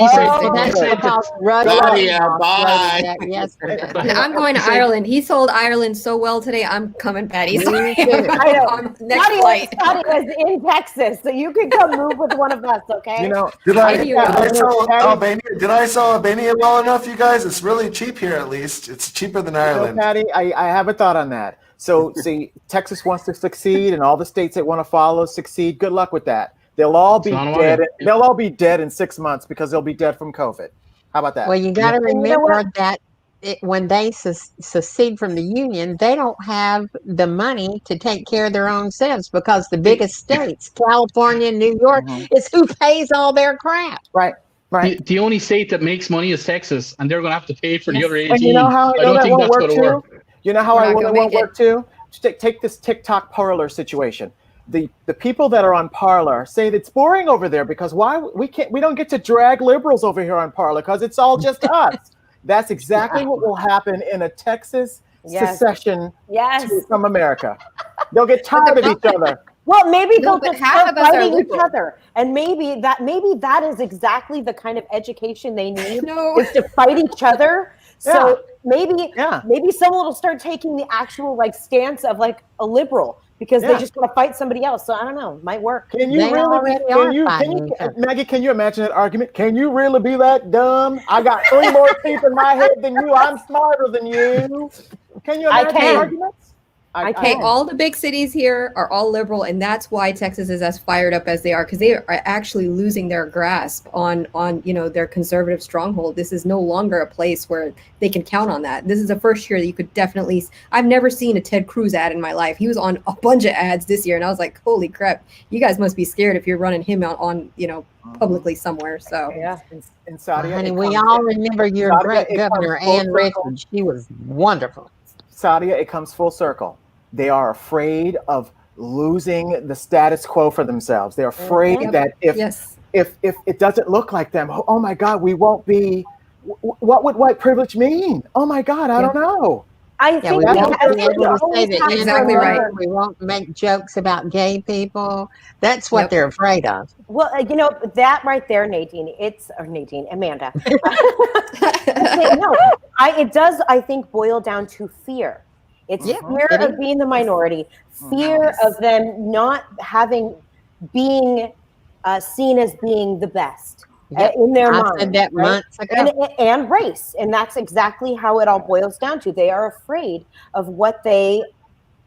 going to Ireland. He sold Ireland so well today. I'm coming, Patty. Sorry. I know. Next flight. Scotty was in Texas, so you can come move with one of us, okay? Did I sell Albania well enough, you guys? It's really cheap here, at least. It's cheaper than Ireland. Patty, I have a thought on that. So, see, Texas wants to succeed, and all the states that want to follow succeed. Good luck with that. They'll all be dead. They'll all be dead in 6 months because they'll be dead from COVID. How about that? Well, you got to remember that when they secede from the Union, they don't have the money to take care of their own selves because the biggest states, California and New York, is who pays all their crap. Right. The only state that makes money is Texas, and they're going to have to pay for the other 18. And you know how I don't think that's going to work? You know how I won't work too? Take this TikTok parlor situation. The people that are on Parler say that it's boring over there because we don't get to drag liberals over here on Parler because it's all just us. That's exactly what will happen in a Texas secession from America. They'll get tired of each other. Well, maybe they'll just start fighting each other, and maybe that is exactly the kind of education they need is to fight each other. So maybe someone will start taking the actual stance of a liberal. Because they just want to fight somebody else. So I don't know, might work. Maggie, can you imagine that argument? Can you really be that dumb? I got 3 more teeth in my head than you. I'm smarter than you. Can you imagine the arguments? All the big cities here are all liberal, and that's why Texas is as fired up as they are, because they are actually losing their grasp on their conservative stronghold. This is no longer a place where they can count on that. This is the first year that you could definitely. I've never seen a Ted Cruz ad in my life. He was on a bunch of ads this year, and I was like, holy crap! You guys must be scared if you're running him out on publicly somewhere. So and Saadia, we all remember your great governor Ann Richards. She was wonderful. Saadia, it comes full circle. They are afraid of losing the status quo for themselves. They're afraid that if it doesn't look like them, oh my God, we won't be. What would white privilege mean? Oh my God, I don't know. I think we won't be able to say that exactly right. We won't make jokes about gay people. That's what they're afraid of. Well, that right there, Amanda. It does, I think, boil down to fear. It's fear of being the minority, fear of them not being seen as being the best in their mind. I said that months ago. And race. And that's exactly how it all boils down to. They are afraid of what they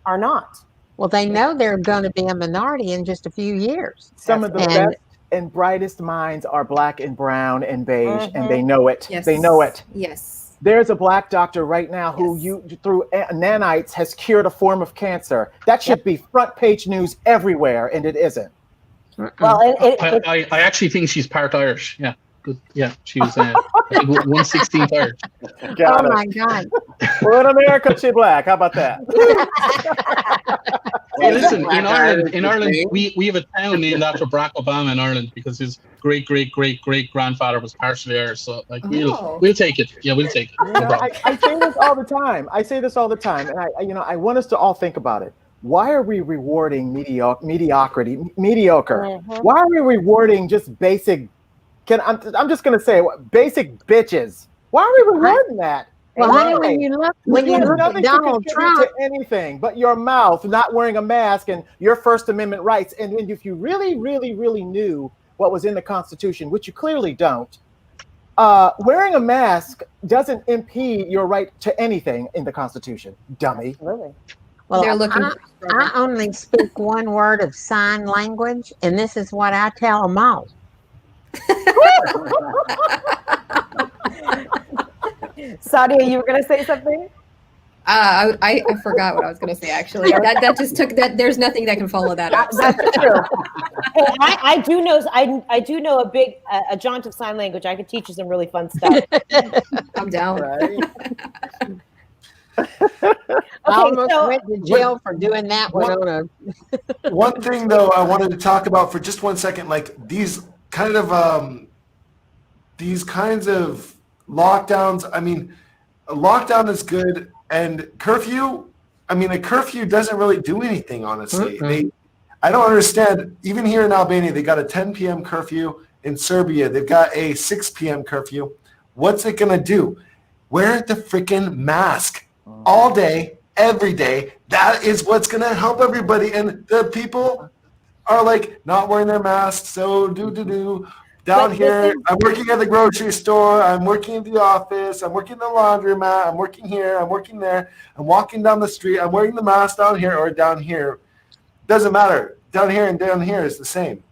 are not. Well, they know they're going to be a minority in just a few years. Some of the and brightest minds are black and brown and beige, and they know it. Yes. They know it. Yes. There's a black doctor right now who through nanites has cured a form of cancer. That should be front page news everywhere, and it isn't. Well, I actually think she's part Irish. Yeah, good. Yeah, she was 1/16 Irish. Got it. my God. Well, in America, she's black. How about that? Hey, listen, in Ireland, we have a town named after Barack Obama in Ireland because his great grandfather was partially Irish. So like we'll take it. Yeah, we'll take it. No problem. I say this all the time. And I want us to all think about it. Why are we rewarding mediocrity? Why are we rewarding just basic? I'm just gonna say basic bitches. Why are we rewarding that? Well, honey, when you look at Donald Trump, to anything but your mouth, not wearing a mask, and your First Amendment rights, and if you really, really, really knew what was in the Constitution, which you clearly don't, wearing a mask doesn't impede your right to anything in the Constitution, dummy. Really? well, They're looking. I only speak one word of sign language, and this is what I tell them all. Saadia, you were going to say something? I forgot what I was going to say. Actually, that just took that. There's nothing that can follow that up. That's true. Hey, I do know a big a jaunt of sign language. I could teach you some really fun stuff. I'm down. Right? I almost went to jail for doing that one on a. One thing though, I wanted to talk about for just 1 second, like these kinds of lockdowns. I mean, a lockdown is good, and curfew. I mean, a curfew doesn't really do anything, honestly. I don't understand. Even here in Albania, they got a 10 p.m. curfew. In Serbia, they've got a 6 p.m. curfew. What's it gonna do? Wear the freaking mask all day, every day. That is what's gonna help everybody. And the people are like not wearing their masks. So down here, I'm working at the grocery store. I'm working at the office. I'm working in the laundromat. I'm working here. I'm working there. I'm walking down the street. I'm wearing the mask down here or down here. Doesn't matter. Down here and down here is the same.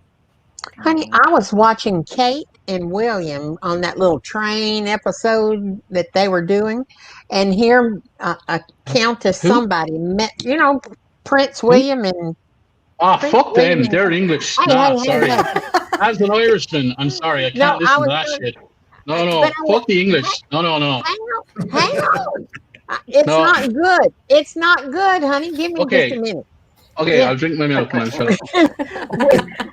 Honey, I was watching Kate and William on that little train episode that they were doing, and here a Countess somebody met, Prince William and. Fuck them. They're English. Sorry. As an Irishman, I'm sorry. I can't listen to that shit. No. Fuck the English. No. Hang on. It's not good. It's not good, honey. Give me just a minute. Okay, yeah. I'll drink my milk and shut up.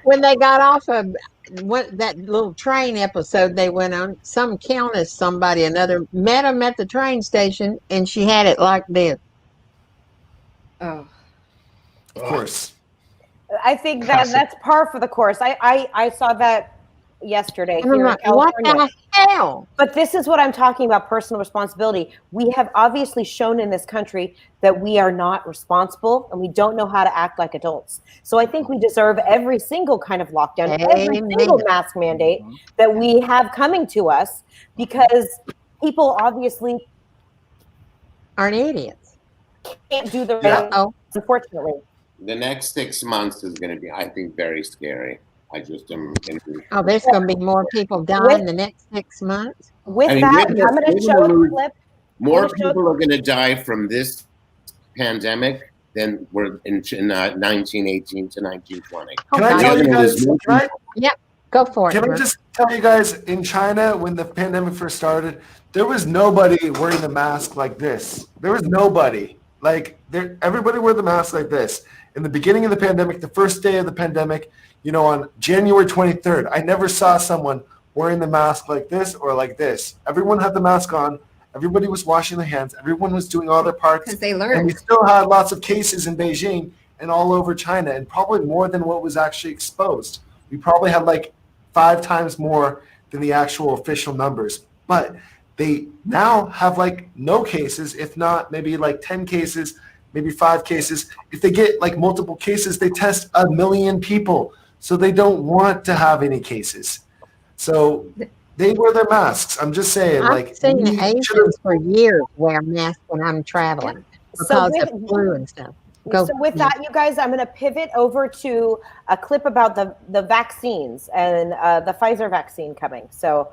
When they got off of that little train episode they went on, some Countess, another, met them at the train station, and she had it like this. Oh. Of course. I think that's par for the course. I saw that yesterday here in California. What the hell? But this is what I'm talking about, personal responsibility. We have obviously shown in this country that we are not responsible and we don't know how to act like adults. So I think we deserve every single kind of lockdown, every single mask mandate that we have coming to us, because people obviously aren't idiots. Can't do the right thing, unfortunately. The next 6 months is going to be, I think, very scary. I just am. There's going to be more people dying the next 6 months. I'm going to show the clip. More people are going to die from this pandemic than were in 1918 to 1920. Can I tell you guys? Yep, go for it. Can I just tell you guys, in China, when the pandemic first started, there was nobody wearing the mask like this. There was nobody. Everybody wore the mask like this. In the beginning of the pandemic, the first day of the pandemic, on January 23rd, I never saw someone wearing the mask like this or like this. Everyone had the mask on. Everybody was washing their hands. Everyone was doing all their parts. Because they learned. And we still had lots of cases in Beijing and all over China, and probably more than what was actually exposed. We probably had 5 times more than the actual official numbers. But they now have no cases, if not maybe 10 cases, maybe 5 cases. If they get multiple cases, they test 1 million people. So they don't want to have any cases. So they wear their masks. I'm just saying. I've seen Asians for years wear masks when I'm traveling because of flu and stuff. Go. So with that, you guys, I'm going to pivot over to a clip about the vaccines and the Pfizer vaccine coming. So.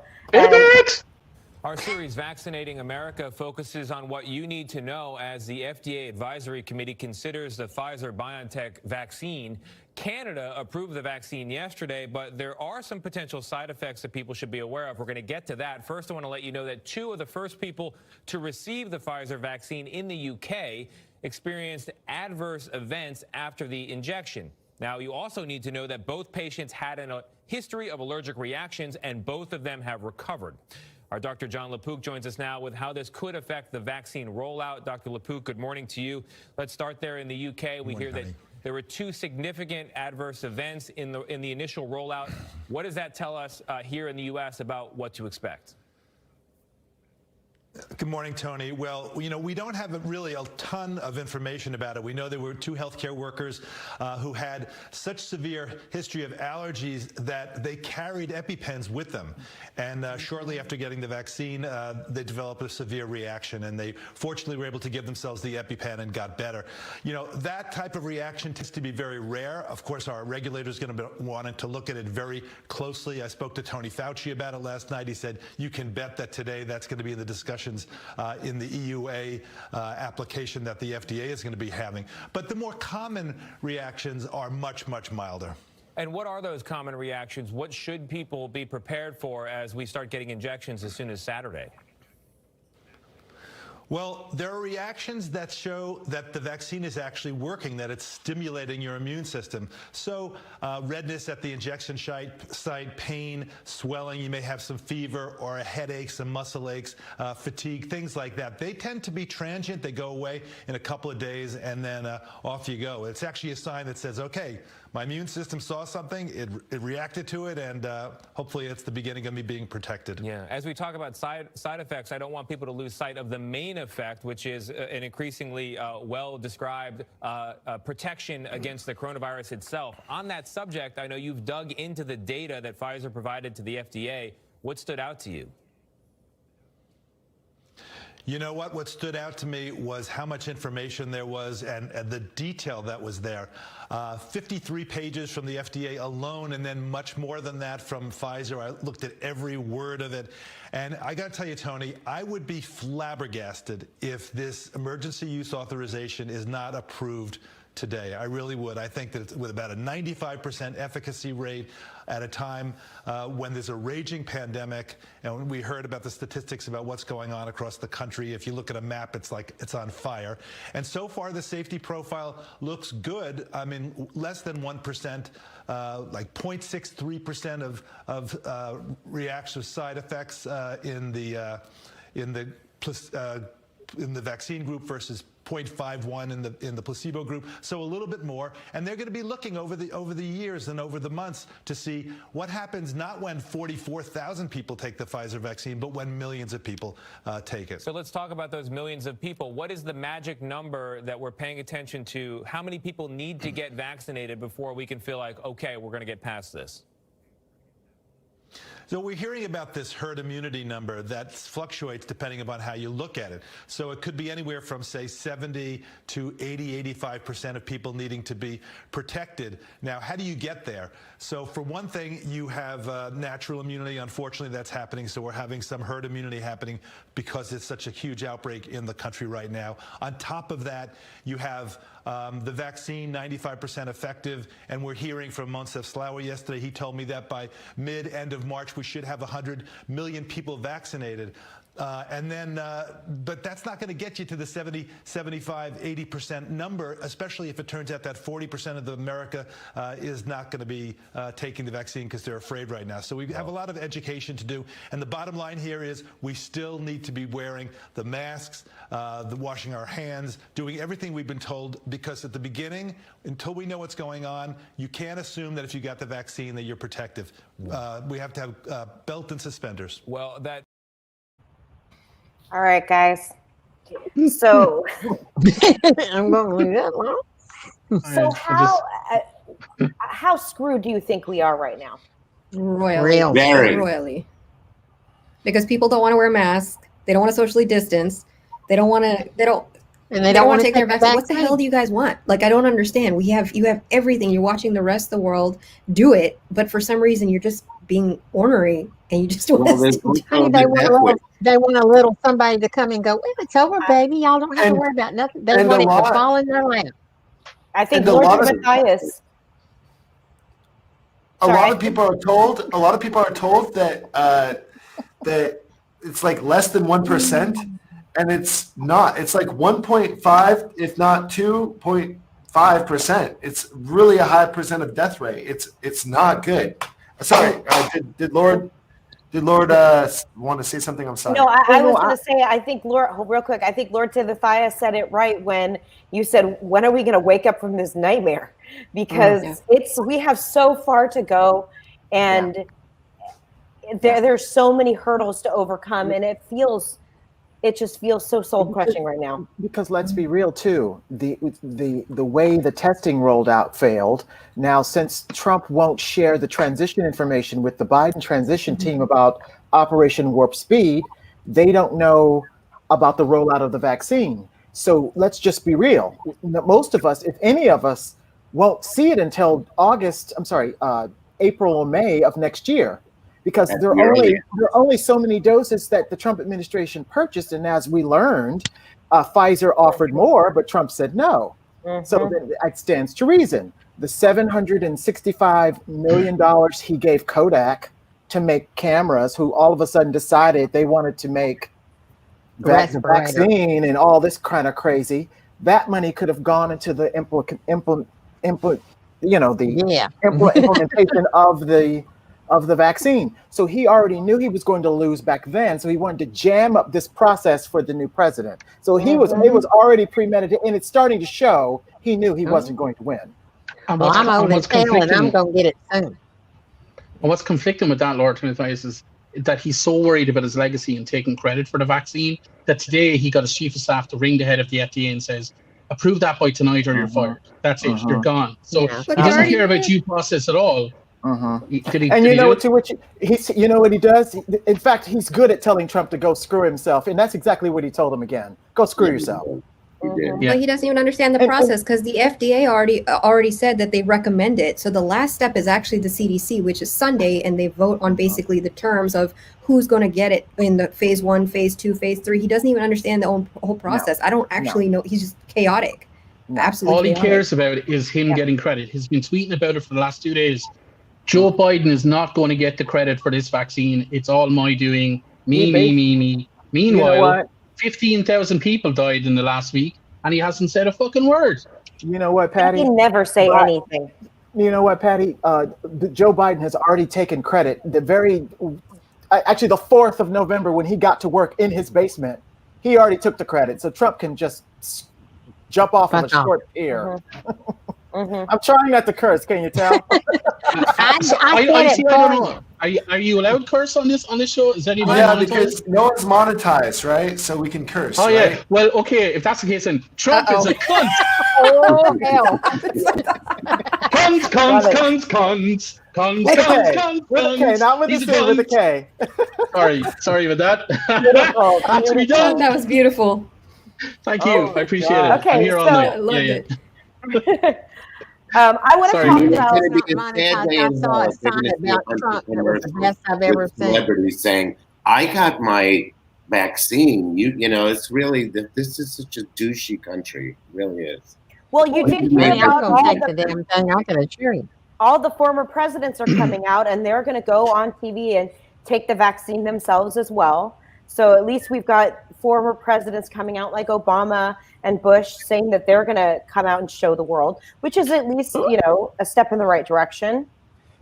Our series, Vaccinating America, focuses on what you need to know as the FDA Advisory Committee considers the Pfizer-BioNTech vaccine. Canada approved the vaccine yesterday, but there are some potential side effects that people should be aware of. We're going to get to that. First, I want to let you know that 2 of the first people to receive the Pfizer vaccine in the UK experienced adverse events after the injection. Now, you also need to know that both patients had a history of allergic reactions, and both of them have recovered. Our Dr. John LaPook joins us now with how this could affect the vaccine rollout. Dr. LaPook, good morning to you. Let's start there in the UK. We hear that there were 2 significant adverse events in the initial rollout. What does that tell us here in the U.S. about what to expect? Good morning, Tony. Well, you know, we don't have really a ton of information about it. We know there were 2 healthcare workers who had such severe history of allergies that they carried EpiPens with them. And shortly after getting the vaccine, they developed a severe reaction, and they fortunately were able to give themselves the EpiPen and got better. You know, that type of reaction tends to be very rare. Of course, our regulator is going to be wanting to look at it very closely. I spoke to Tony Fauci about it last night. He said, you can bet that today that's going to be in the discussions in the EUA application that the FDA is going to be having. But the more common reactions are much, much milder. And what are those common reactions? What should people be prepared for as we start getting injections as soon as Saturday? Well, there are reactions that show that the vaccine is actually working, that it's stimulating your immune system. So redness at the injection site, pain, swelling, you may have some fever or a headache, some muscle aches, fatigue, things like that. They tend to be transient. They go away in a couple of days, and then off you go. It's actually a sign that says, okay, my immune system saw something, it reacted to it, and hopefully it's the beginning of me being protected. Yeah, as we talk about side effects, I don't want people to lose sight of the main effect, which is an increasingly well-described protection against the coronavirus itself. On that subject, I know you've dug into the data that Pfizer provided to the FDA. What stood out to you? You know what? What stood out to me was how much information there was and the detail that was there. 53 pages from the FDA alone, and then much more than that from Pfizer. I looked at every word of it. And I got to tell you, Tony, I would be flabbergasted if this emergency use authorization is not approved today. I really would. I think that with about a 95% efficacy rate at a time when there's a raging pandemic, and we heard about the statistics about what's going on across the country. If you look at a map, it's like it's on fire. And so far, the safety profile looks good. I mean, less than 1%, like 0.63% of reactive side effects in the vaccine group versus 0.51 in the placebo group, so a little bit more. And they're going to be looking over the years and over the months to see what happens, not when 44,000 people take the Pfizer vaccine, but when millions of people take it. So let's talk about those millions of people. What is the magic number that we're paying attention to? How many people need to get vaccinated before we can feel like, okay, we're going to get past this? So we're hearing about this herd immunity number that fluctuates depending upon how you look at it. So it could be anywhere from, say, 70 to 80, 85% of people needing to be protected. Now, how do you get there? So for one thing, you have natural immunity. Unfortunately, that's happening. So we're having some herd immunity happening because it's such a huge outbreak in the country right now. On top of that, you have the vaccine, 95% effective, and we're hearing from Monsef Slaoui yesterday. He told me that by mid-end of March, we should have 100 million people vaccinated. But that's not going to get you to the 70, 75, 80% number, especially if it turns out that 40% of America is not going to be taking the vaccine because they're afraid right now. So we have a lot of education to do. And the bottom line here is we still need to be wearing the masks, washing our hands, doing everything we've been told, because at the beginning, until we know what's going on, you can't assume that if you got the vaccine that you're protective. We have to have belt and suspenders. Well, that. All right, guys. So I'm going to leave that long. So how screwed do you think we are right now? Royally. Very. Royally. Because people don't want to wear masks. They don't want to socially distance. They don't want to, And they don't want to take their vaccine. What the hell do you guys want? Like, I don't understand. You have everything. You're watching the rest of the world do it, but for some reason you're just being ornery and you just want they want a little somebody to come and go, well, it's over, baby. Y'all don't have to worry about nothing. They want it to fall in their lap. I think Lord Timothais. A lot of people are told that that it's like less than 1%, and it's not. It's like 1.5, if not 2.5%. It's really a high percent of death rate. It's not good. Sorry, did Lord want to say something? I'm sorry. No, I was going to say, I think Lord, real quick, I think Lord Timothais said it right when you said, when are we going to wake up from this nightmare? Because we have so far to go, and there's so many hurdles to overcome, and it just feels so soul crushing right now. Because let's be real too, the way the testing rolled out failed. Now, since Trump won't share the transition information with the Biden transition team about Operation Warp Speed, they don't know about the rollout of the vaccine. So let's just be real. Most of us, if any of us, won't see it until April or May of next year. Because there are only so many doses that the Trump administration purchased, and as we learned, Pfizer offered more, but Trump said no. So it stands to reason. The $765 million he gave Kodak to make cameras, who all of a sudden decided they wanted to make vaccine and all this kind of crazy, that money could have gone into the implementation of the vaccine. So he already knew he was going to lose back then. So he wanted to jam up this process for the new president. So it was already premeditated, and it's starting to show he knew he wasn't going to win. I'm going to get it soon. And what's conflicting with that, Lord Timothais, is that he's so worried about his legacy and taking credit for the vaccine that today he got his chief of staff to ring the head of the FDA and says, approve that by tonight or you're fired. That's it. You're gone. So he doesn't care about due process at all. You know what he does? In fact, he's good at telling Trump to go screw himself, and that's exactly what he told him again. Go screw yourself. But he doesn't even understand the process, because the FDA already said that they recommend it. So the last step is actually the CDC, which is Sunday, and they vote on basically the terms of who's going to get it in the phase 1, phase 2, phase 3. He doesn't even understand the whole process. I don't actually know. He's just chaotic. Absolutely. All he chaotic. cares about is him getting credit. He's been tweeting about it for the last 2 days. Joe Biden is not going to get the credit for this vaccine. It's all my doing. Me. Meanwhile, 15,000 people died in the last week, and he hasn't said a fucking word. You know what, Patty? He can never say anything. You know what, Patty? Joe Biden has already taken credit. Actually, the 4th of November, when he got to work in his basement, he already took the credit. So Trump can just jump off of a short pier. I'm trying not to curse. Can you tell? I don't know. Are you allowed to curse on this show? Is anybody? Yeah, because no one's monetized, right? So we can curse. Oh yeah. Right? Well, okay. If that's the case, then Trump is a cunt. Oh hell! Cunts. Okay, not with the C, with the K. Sorry with that. Had to be done. That was beautiful. Thank you. I appreciate it. Okay, I'm here all night. I loved it. I want to talk about. I saw a sign about Trump that was the best I've ever seen. Celebrities saying, "I got my vaccine." You know, it's really this is such a douchey country. It really is. Well, you did hear about all the damn thing. I can assure you. All the former presidents are coming out, and they're going to go on TV and take the vaccine themselves as well. So at least we've got former presidents coming out like Obama and Bush saying that they're going to come out and show the world, which is at least, a step in the right direction.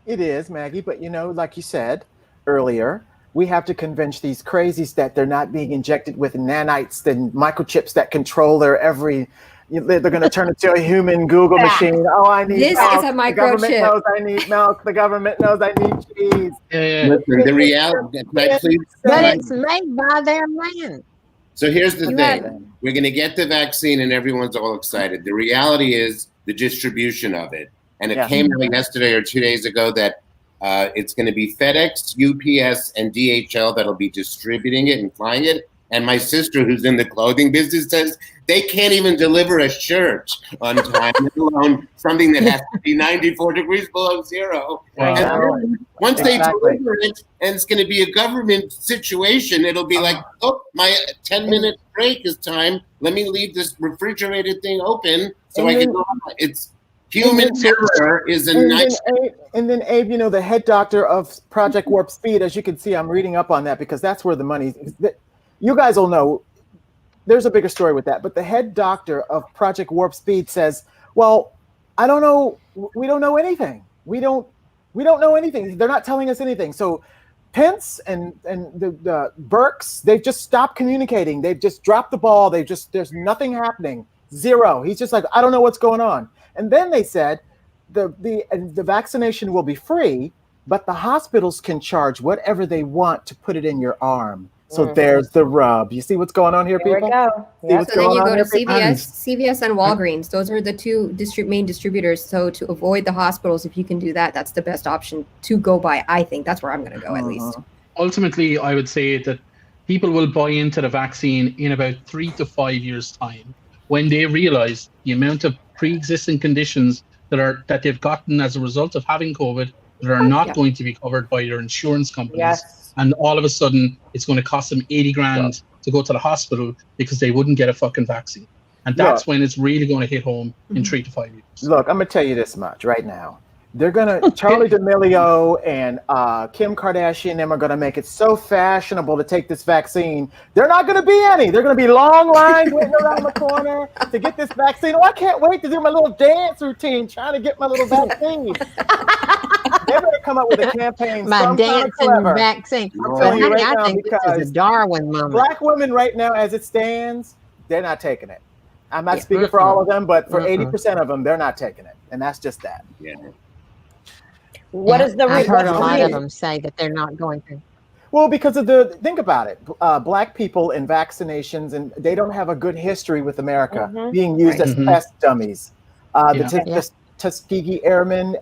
It is, Maggie. But, like you said earlier, we have to convince these crazies that they're not being injected with nanites and microchips that control their every. They're going to turn into a human Google machine. Oh, I need this milk. Is a microchip. The government knows I need milk. The government knows I need cheese. Listen, the reality. But it's made by their man. So here's the thing. We're going to get the vaccine and everyone's all excited. The reality is the distribution of it. And it came out yesterday or 2 days ago that it's going to be FedEx, UPS, and DHL that'll be distributing it and flying it. And my sister, who's in the clothing business, says they can't even deliver a shirt on time, let alone something that has to be 94 degrees below zero. Wow. And then once they deliver it, and it's going to be a government situation, it'll be like, oh, my 10-minute break is time. Let me leave this refrigerated thing open so I can go on. It's human error is a nice. And then Abe, you know, the head doctor of Project Warp Speed, as you can see, I'm reading up on that because that's where the money is. You guys will know there's a bigger story with that. But the head doctor of Project Warp Speed says, well, I don't know. We don't know anything. We don't know anything. They're not telling us anything. So Pence and the Burks, they've just stopped communicating. They've just dropped the ball. There's nothing happening. Zero. He's just like, I don't know what's going on. And then they said the vaccination will be free, but the hospitals can charge whatever they want to put it in your arm. So there's the rub. You see what's going on here, people? There we go. So then you go to CVS and Walgreens. Those are the two main distributors. So to avoid the hospitals, if you can do that, that's the best option to go by. I think that's where I'm going to go at least. Ultimately, I would say that people will buy into the vaccine in about 3 to 5 years' time when they realize the amount of pre-existing conditions that they've gotten as a result of having COVID that are not going to be covered by their insurance companies. Yes. And all of a sudden, it's going to cost them 80 grand to go to the hospital because they wouldn't get a fucking vaccine. And that's when it's really going to hit home in 3 to 5 years. Look, I'm going to tell you this much right now. They're going to, Charli D'Amelio and Kim Kardashian and them are going to make it so fashionable to take this vaccine. They're not going to be any. They're going to be long lines waiting around the corner to get this vaccine. Oh, I can't wait to do my little dance routine trying to get my little vaccine. They're going to come up with a campaign. My dancing vaccine. I'm telling you right I now, think this because is a Darwin moment. Black women right now, as it stands, they're not taking it. I'm not speaking for all of them, but for 80% of them, they're not taking it. And that's just that. Yeah. What is the I've heard a lot of them say that they're not going to. Well, because of think about it, black people in vaccinations, and they don't have a good history with America being used as test dummies. The Tuskegee Airmen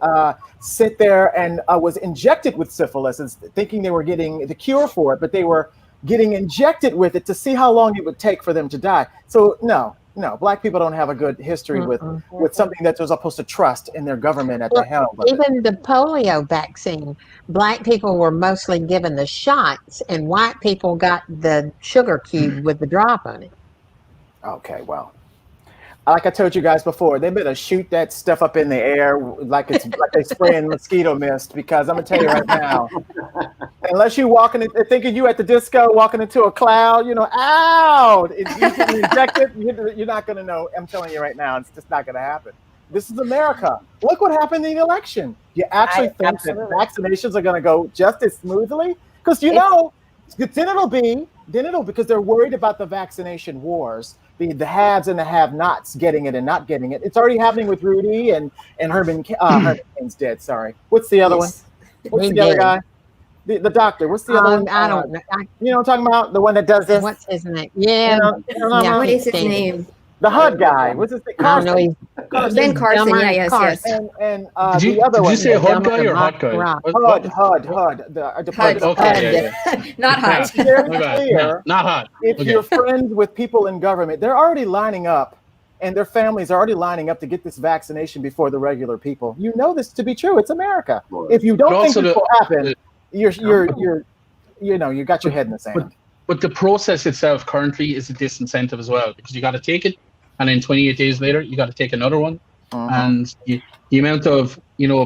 sit there and was injected with syphilis, thinking they were getting the cure for it, but they were getting injected with it to see how long it would take for them to die. So no, black people don't have a good history with something that they're supposed to trust in their government at the helm. Even the polio vaccine, black people were mostly given the shots, and white people got the sugar cube with the drop on it. Okay, well, like I told you guys before, they better shoot that stuff up in the air like it's like they spraying mosquito mist, because I'm gonna tell you right now, unless you thinking you at the disco walking into a cloud, ow, you get injected, you're not gonna know. I'm telling you right now, it's just not gonna happen. This is America. Look what happened in the election. You actually think that vaccinations are gonna go just as smoothly? Because then it'll be because they're worried about the vaccination wars. The haves and the have-nots getting it and not getting it. It's already happening with Rudy and Herman. Herman's dead. Sorry. What's the other one? What's the other guy? The doctor. What's the other one? I don't know. You know what I'm talking about? The one that does this. What's his name? Yeah. What is his name? The HUD guy. What's his name? Carson. Ben Carson. Yes. And the other one. Did you say HUD guy or hot guy? HUD. Okay. Not hot. Not hot. If you're friends with people in government, they're already lining up, and their families are already lining up to get this vaccination before the regular people. You know this to be true. It's America. If you don't think this will happen, you got your head in the sand. But the process itself currently is a disincentive as well, because you got to take it, and then 28 days later you got to take another one, and the amount of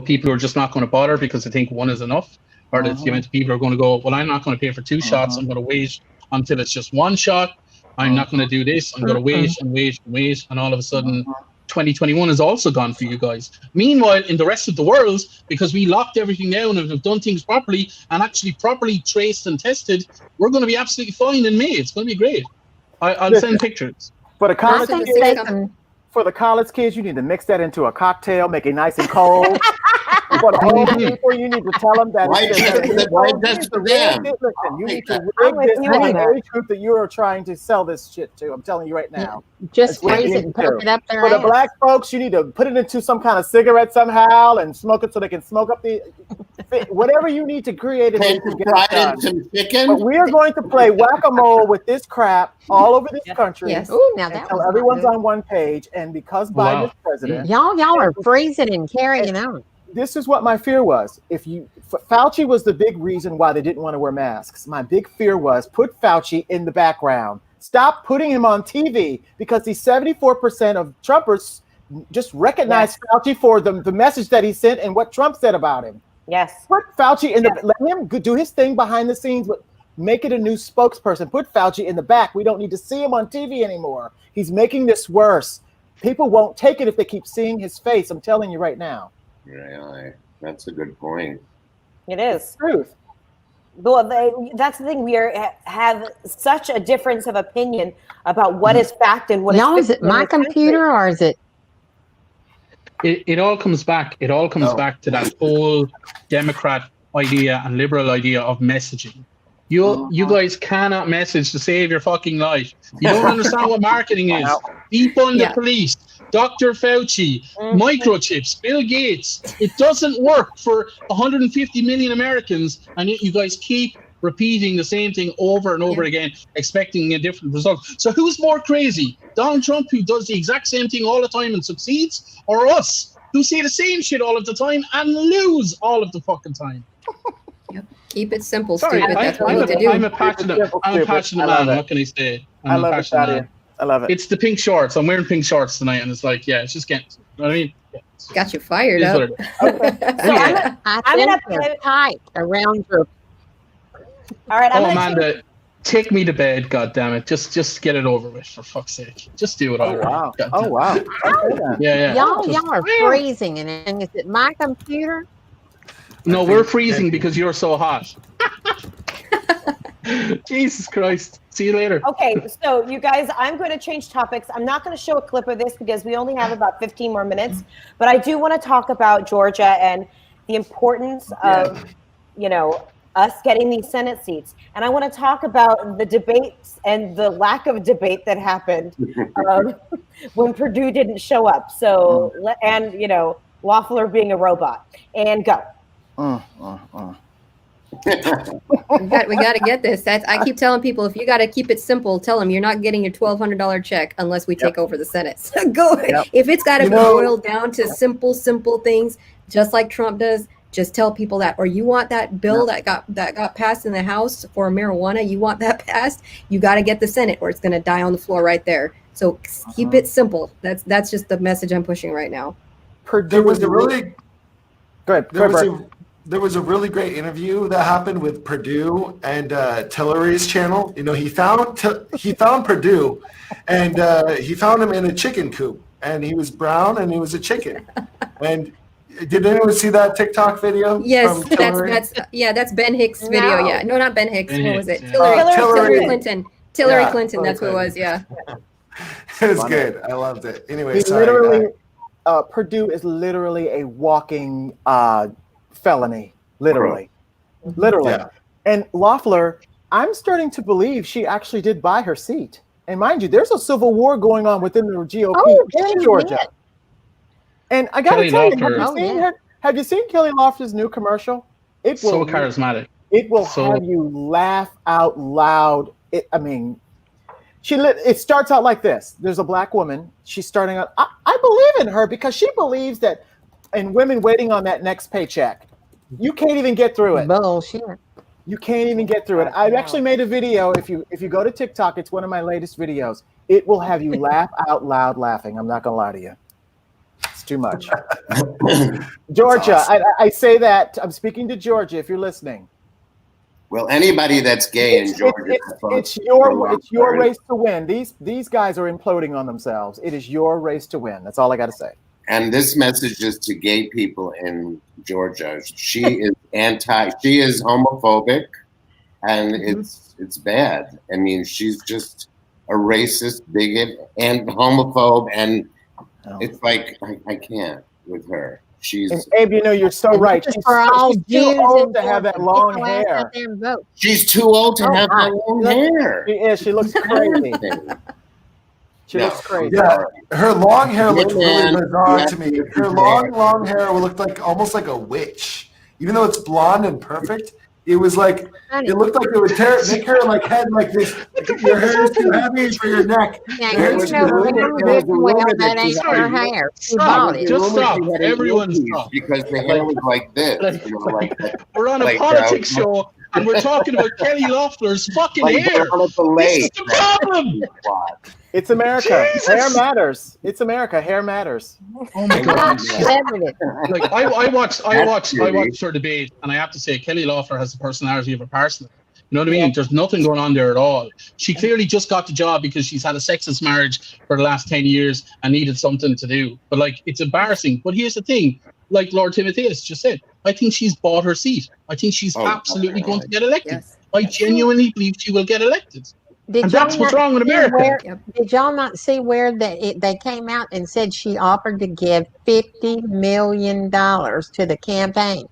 people who are just not going to bother because they think one is enough, or the amount of people are going to go, well, I'm not going to pay for 2 shots. I'm going to wait until it's just 1 shot. I'm not going to do this. I'm going to wait, and all of a sudden 2021 is also gone for you guys. Meanwhile, in the rest of the world, because we locked everything down and have done things properly and actually properly traced and tested, we're going to be absolutely fine in May. It's going to be great. I'll send pictures. For the college kids, you need to mix that into a cocktail, make it nice and cold. For the old people, you need to tell them that Why just for them? Listen, you need to rig this to the age group that you are trying to sell this shit to. I'm telling you right now. Just That's what raise you it need and to poke do. it up their For the ass. black folks, you need to put it into some kind of cigarette somehow and smoke it so they can smoke up the whatever you need to create it. Can To you get fry it done. it in some chicken? But we are going to play whack-a-mole with this crap all over this country Yes. Ooh, now that until was not everyone's good. on one page. And because Biden is president, Y'all are freezing and carrying on. this is what my fear was. Fauci was the big reason why they didn't want to wear masks. My big fear was put Fauci in the background. Stop putting him on TV because the 74% of Trumpers just recognize Fauci for the message that he sent and what Trump said about him. Yes. Put Fauci in let him do his thing behind the scenes, but make it a new spokesperson. Put Fauci in the back. We don't need to see him on TV anymore. He's making this worse. People won't take it if they keep seeing his face. I'm telling you right now. Really? That's a good point. It is. It's truth. Well, that's the thing. We have such a difference of opinion about what is fact and what Y'all, is is it my computer or is it? It all comes back. It all comes back to that whole Democrat idea and liberal idea of messaging. You guys cannot message to save your fucking life. You don't understand what marketing is. Defund the police, Dr. Fauci, microchips, Bill Gates. It doesn't work for 150 million Americans, and yet you guys keep repeating the same thing over and over again, expecting a different result. So who's more crazy? Donald Trump, who does the exact same thing all the time and succeeds, or us, who say the same shit all of the time and lose all of the fucking time? Keep it simple, Sorry, stupid. That's what we need to do. I'm a passionate man. What can I say? I love it, Saadia. I love it. It's the pink shorts. I'm wearing pink shorts tonight, and it's like, it's just getting. You know what I mean? Got you fired It is up. what it is. I'm gonna they're tight around your. All right. Oh, Amanda, take me to bed. God damn it! Just get it over with, for fuck's sake. Just do it already. Wow. God Oh, damn it. wow. Yeah. Y'all are freezing, and is it my computer? No, we're freezing because you're so hot. Jesus Christ. See you later. Okay, so you guys, I'm going to change topics. I'm not going to show a clip of this because we only have about 15 more minutes, but I do want to talk about Georgia and the importance of, us getting these Senate seats. And I want to talk about the debates and the lack of debate that happened when Purdue didn't show up. So, and, Loeffler being a robot. And go. We got to get this. I keep telling people, if you got to keep it simple, tell them you're not getting your $1,200 check unless we take over the Senate. So go. If it's got to be boiled down to simple things, just like Trump does, just tell people that. Or you want that bill that got passed in the House for marijuana, you want that passed, you got to get the Senate, or it's going to die on the floor right there. So keep it simple. That's just the message I'm pushing right now. There was a really Go there was a really great interview that happened with Purdue and Tillary's channel. He found Purdue, and he found him in a chicken coop, and he was brown and he was a chicken. And did anyone see that TikTok video? Yes, from Tillery? that's Ben Hicks' video. No. Yeah, no, not Ben Hicks. Ben what was it? Hicks, Hillary Clinton. Hillary Yeah, Clinton. That's what it Hillary was. Yeah. It was good. I loved it. Anyway, He sorry. literally, Purdue is literally a walking felony. Literally. Yeah. And Loeffler, I'm starting to believe she actually did buy her seat. And mind you, there's a civil war going on within the GOP in Georgia. did. And I got to Kelly tell you, Loeffler. have you seen Kelly Loeffler's new commercial? It will So charismatic. It will So- have you laugh out loud. It starts out like this. There's a black woman. She's starting out. I believe in her because she believes that, and women waiting on that next paycheck, you can't even get through it. Bullshit. You can't even get through it. I've actually made a video. If you go to TikTok, it's one of my latest videos. It will have you laugh out loud laughing. I'm not gonna lie to you. It's too much. Georgia, awesome. I say that I'm speaking to Georgia. If you're listening. Well, anybody that's gay in Georgia. It's your race to win. These guys are imploding on themselves. It is your race to win. That's all I got to say. And this message is to gay people in Georgia. She is she is homophobic, and it's bad. I mean, she's just a racist, bigot, and homophobe, and it's like I can't with her. she's. And Abe, you know, you're so right. She's too old to have that long hair. She's too old to have that long hair. Yeah, she looks crazy. She No, looks crazy. Yeah, her long hair looked man. really bizarre Yeah. to me. Her long hair looked like almost like a witch. Even though it's blonde and perfect, it was like it looked like it would make her like head like this. Your hair is too heavy for your neck. Yeah, Your hair you is know, too heavy. well, that ain't her hair. She bought it. Just stop. Everyone stop. Because the hair was like this. You know, like We're on a like, politics show, and we're talking about Kelly Loeffler's fucking like hair. on a This is fillet. the problem. It's America. Jesus. Hair matters. It's America. Hair matters. Oh my God. Celebrity. Like I watched her debate, and I have to say Kelly Loeffler has the personality of a parson. You know what I mean? There's nothing going on there at all. She clearly just got the job because she's had a sexist marriage for the last 10 years and needed something to do. But like, it's embarrassing. But here's the thing, like Lord Timothais just said, I think she's bought her seat. I think she's absolutely going to get elected. Yes. I genuinely believe she will get elected. Did And y'all that's what's not wrong with see America. Did y'all not see where they came out and said she offered to give $50 million to the campaign?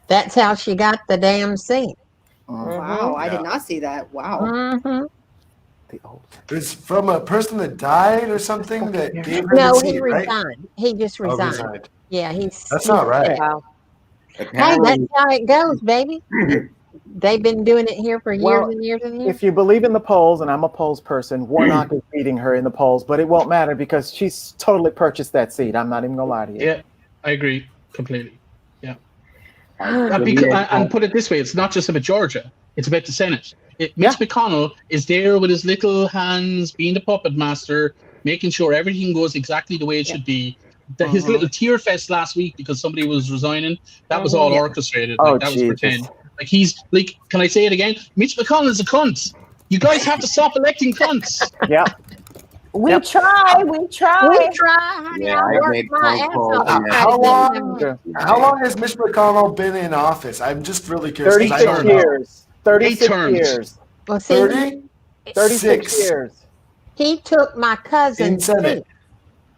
That's how she got the damn seat. Wow, I did not see that. Wow. Mm-hmm. It was from a person that died or something that gave her No, the he seat, right? resigned. He just Oh, resigned. resigned. Yeah, he's. That's not right. Wow. Hey, that's how it goes, baby. They've been doing it here for years Well, and years and years. if you believe in the polls, and I'm a polls person, Warnock is beating her in the polls, but it won't matter because she's totally purchased that seat. I'm not even gonna lie to you. Yeah, I agree completely. Yeah. And put it this way, it's not just about Georgia, it's about the Senate. Mitch McConnell is there with his little hands, being the puppet master, making sure everything goes exactly the way it should be. His little tear fest last week because somebody was resigning, that was all orchestrated. Like, that was pretend. Like, he's like, can I say it again? Mitch McConnell is a cunt. You guys have to stop electing cunts. Yeah. We try. Yeah, I made phone calls. How long has Mitch McConnell been in office? I'm just really curious. 36 years. 36 terms. years. Well, see, 30? 36 years. he took my cousin's seat.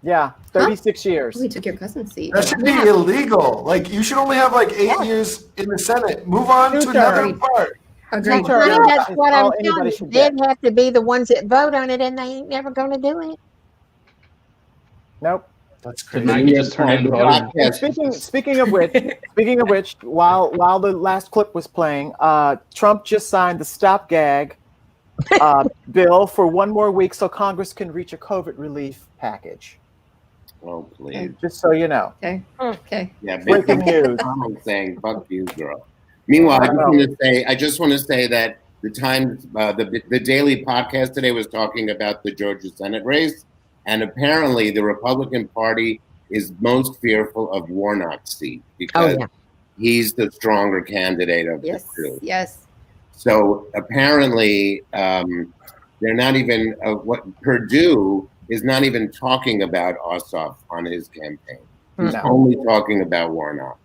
Yeah, 36 years. We took your cousin's seat. That should be illegal. Like, you should only have like 8 years in the Senate. Move on to another part. Agreed. Honey, that's what I'm anybody telling you. should They'd get. have to be the ones that vote on it, and they ain't never going to do it. Nope. That's Did crazy. Maggie just turn into And speaking of which, while the last clip was playing, Trump just signed the stop gag bill for 1 more week so Congress can reach a COVID relief package. Oh, please. Just so you know. Okay. Okay. Yeah, Breaking news. I'm saying, fuck you, girl. Meanwhile, I just want to say that the Times, the daily podcast today was talking about the Georgia Senate race, and apparently the Republican Party is most fearful of Warnock's seat because he's the stronger candidate of the two. Yes. So apparently, they're not even Purdue is not even talking about Ossoff on his campaign. He's only talking about Warnock.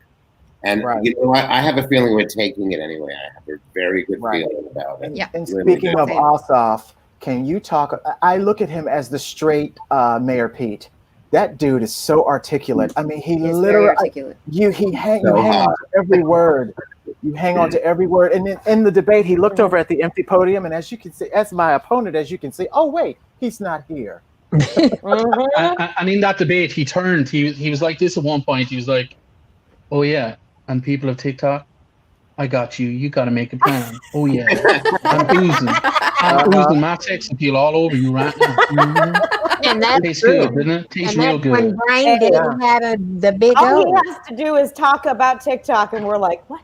And you know what? I have a feeling we're taking it anyway. I have a very good feeling about it. Yeah. And Really speaking good. of Ossoff, can you talk? I look at him as the straight Mayor Pete. That dude is so articulate. I mean, he literally articulate. you hang on to every word. You hang on to every word. And in the debate, he looked over at the empty podium, and as you can see, as my opponent, as you can see, oh wait, he's not here. And in that debate, he turned. He was like this at one point. He was like, "Oh yeah, and people of TikTok, I got you. You got to make a plan. Oh yeah, I'm oozing my sex appeal all over you right now. And that's Tastes true. good, doesn't it? Tastes And real that's when good. Brain didn't have the big All he O. has to do is talk about TikTok, and we're like, what?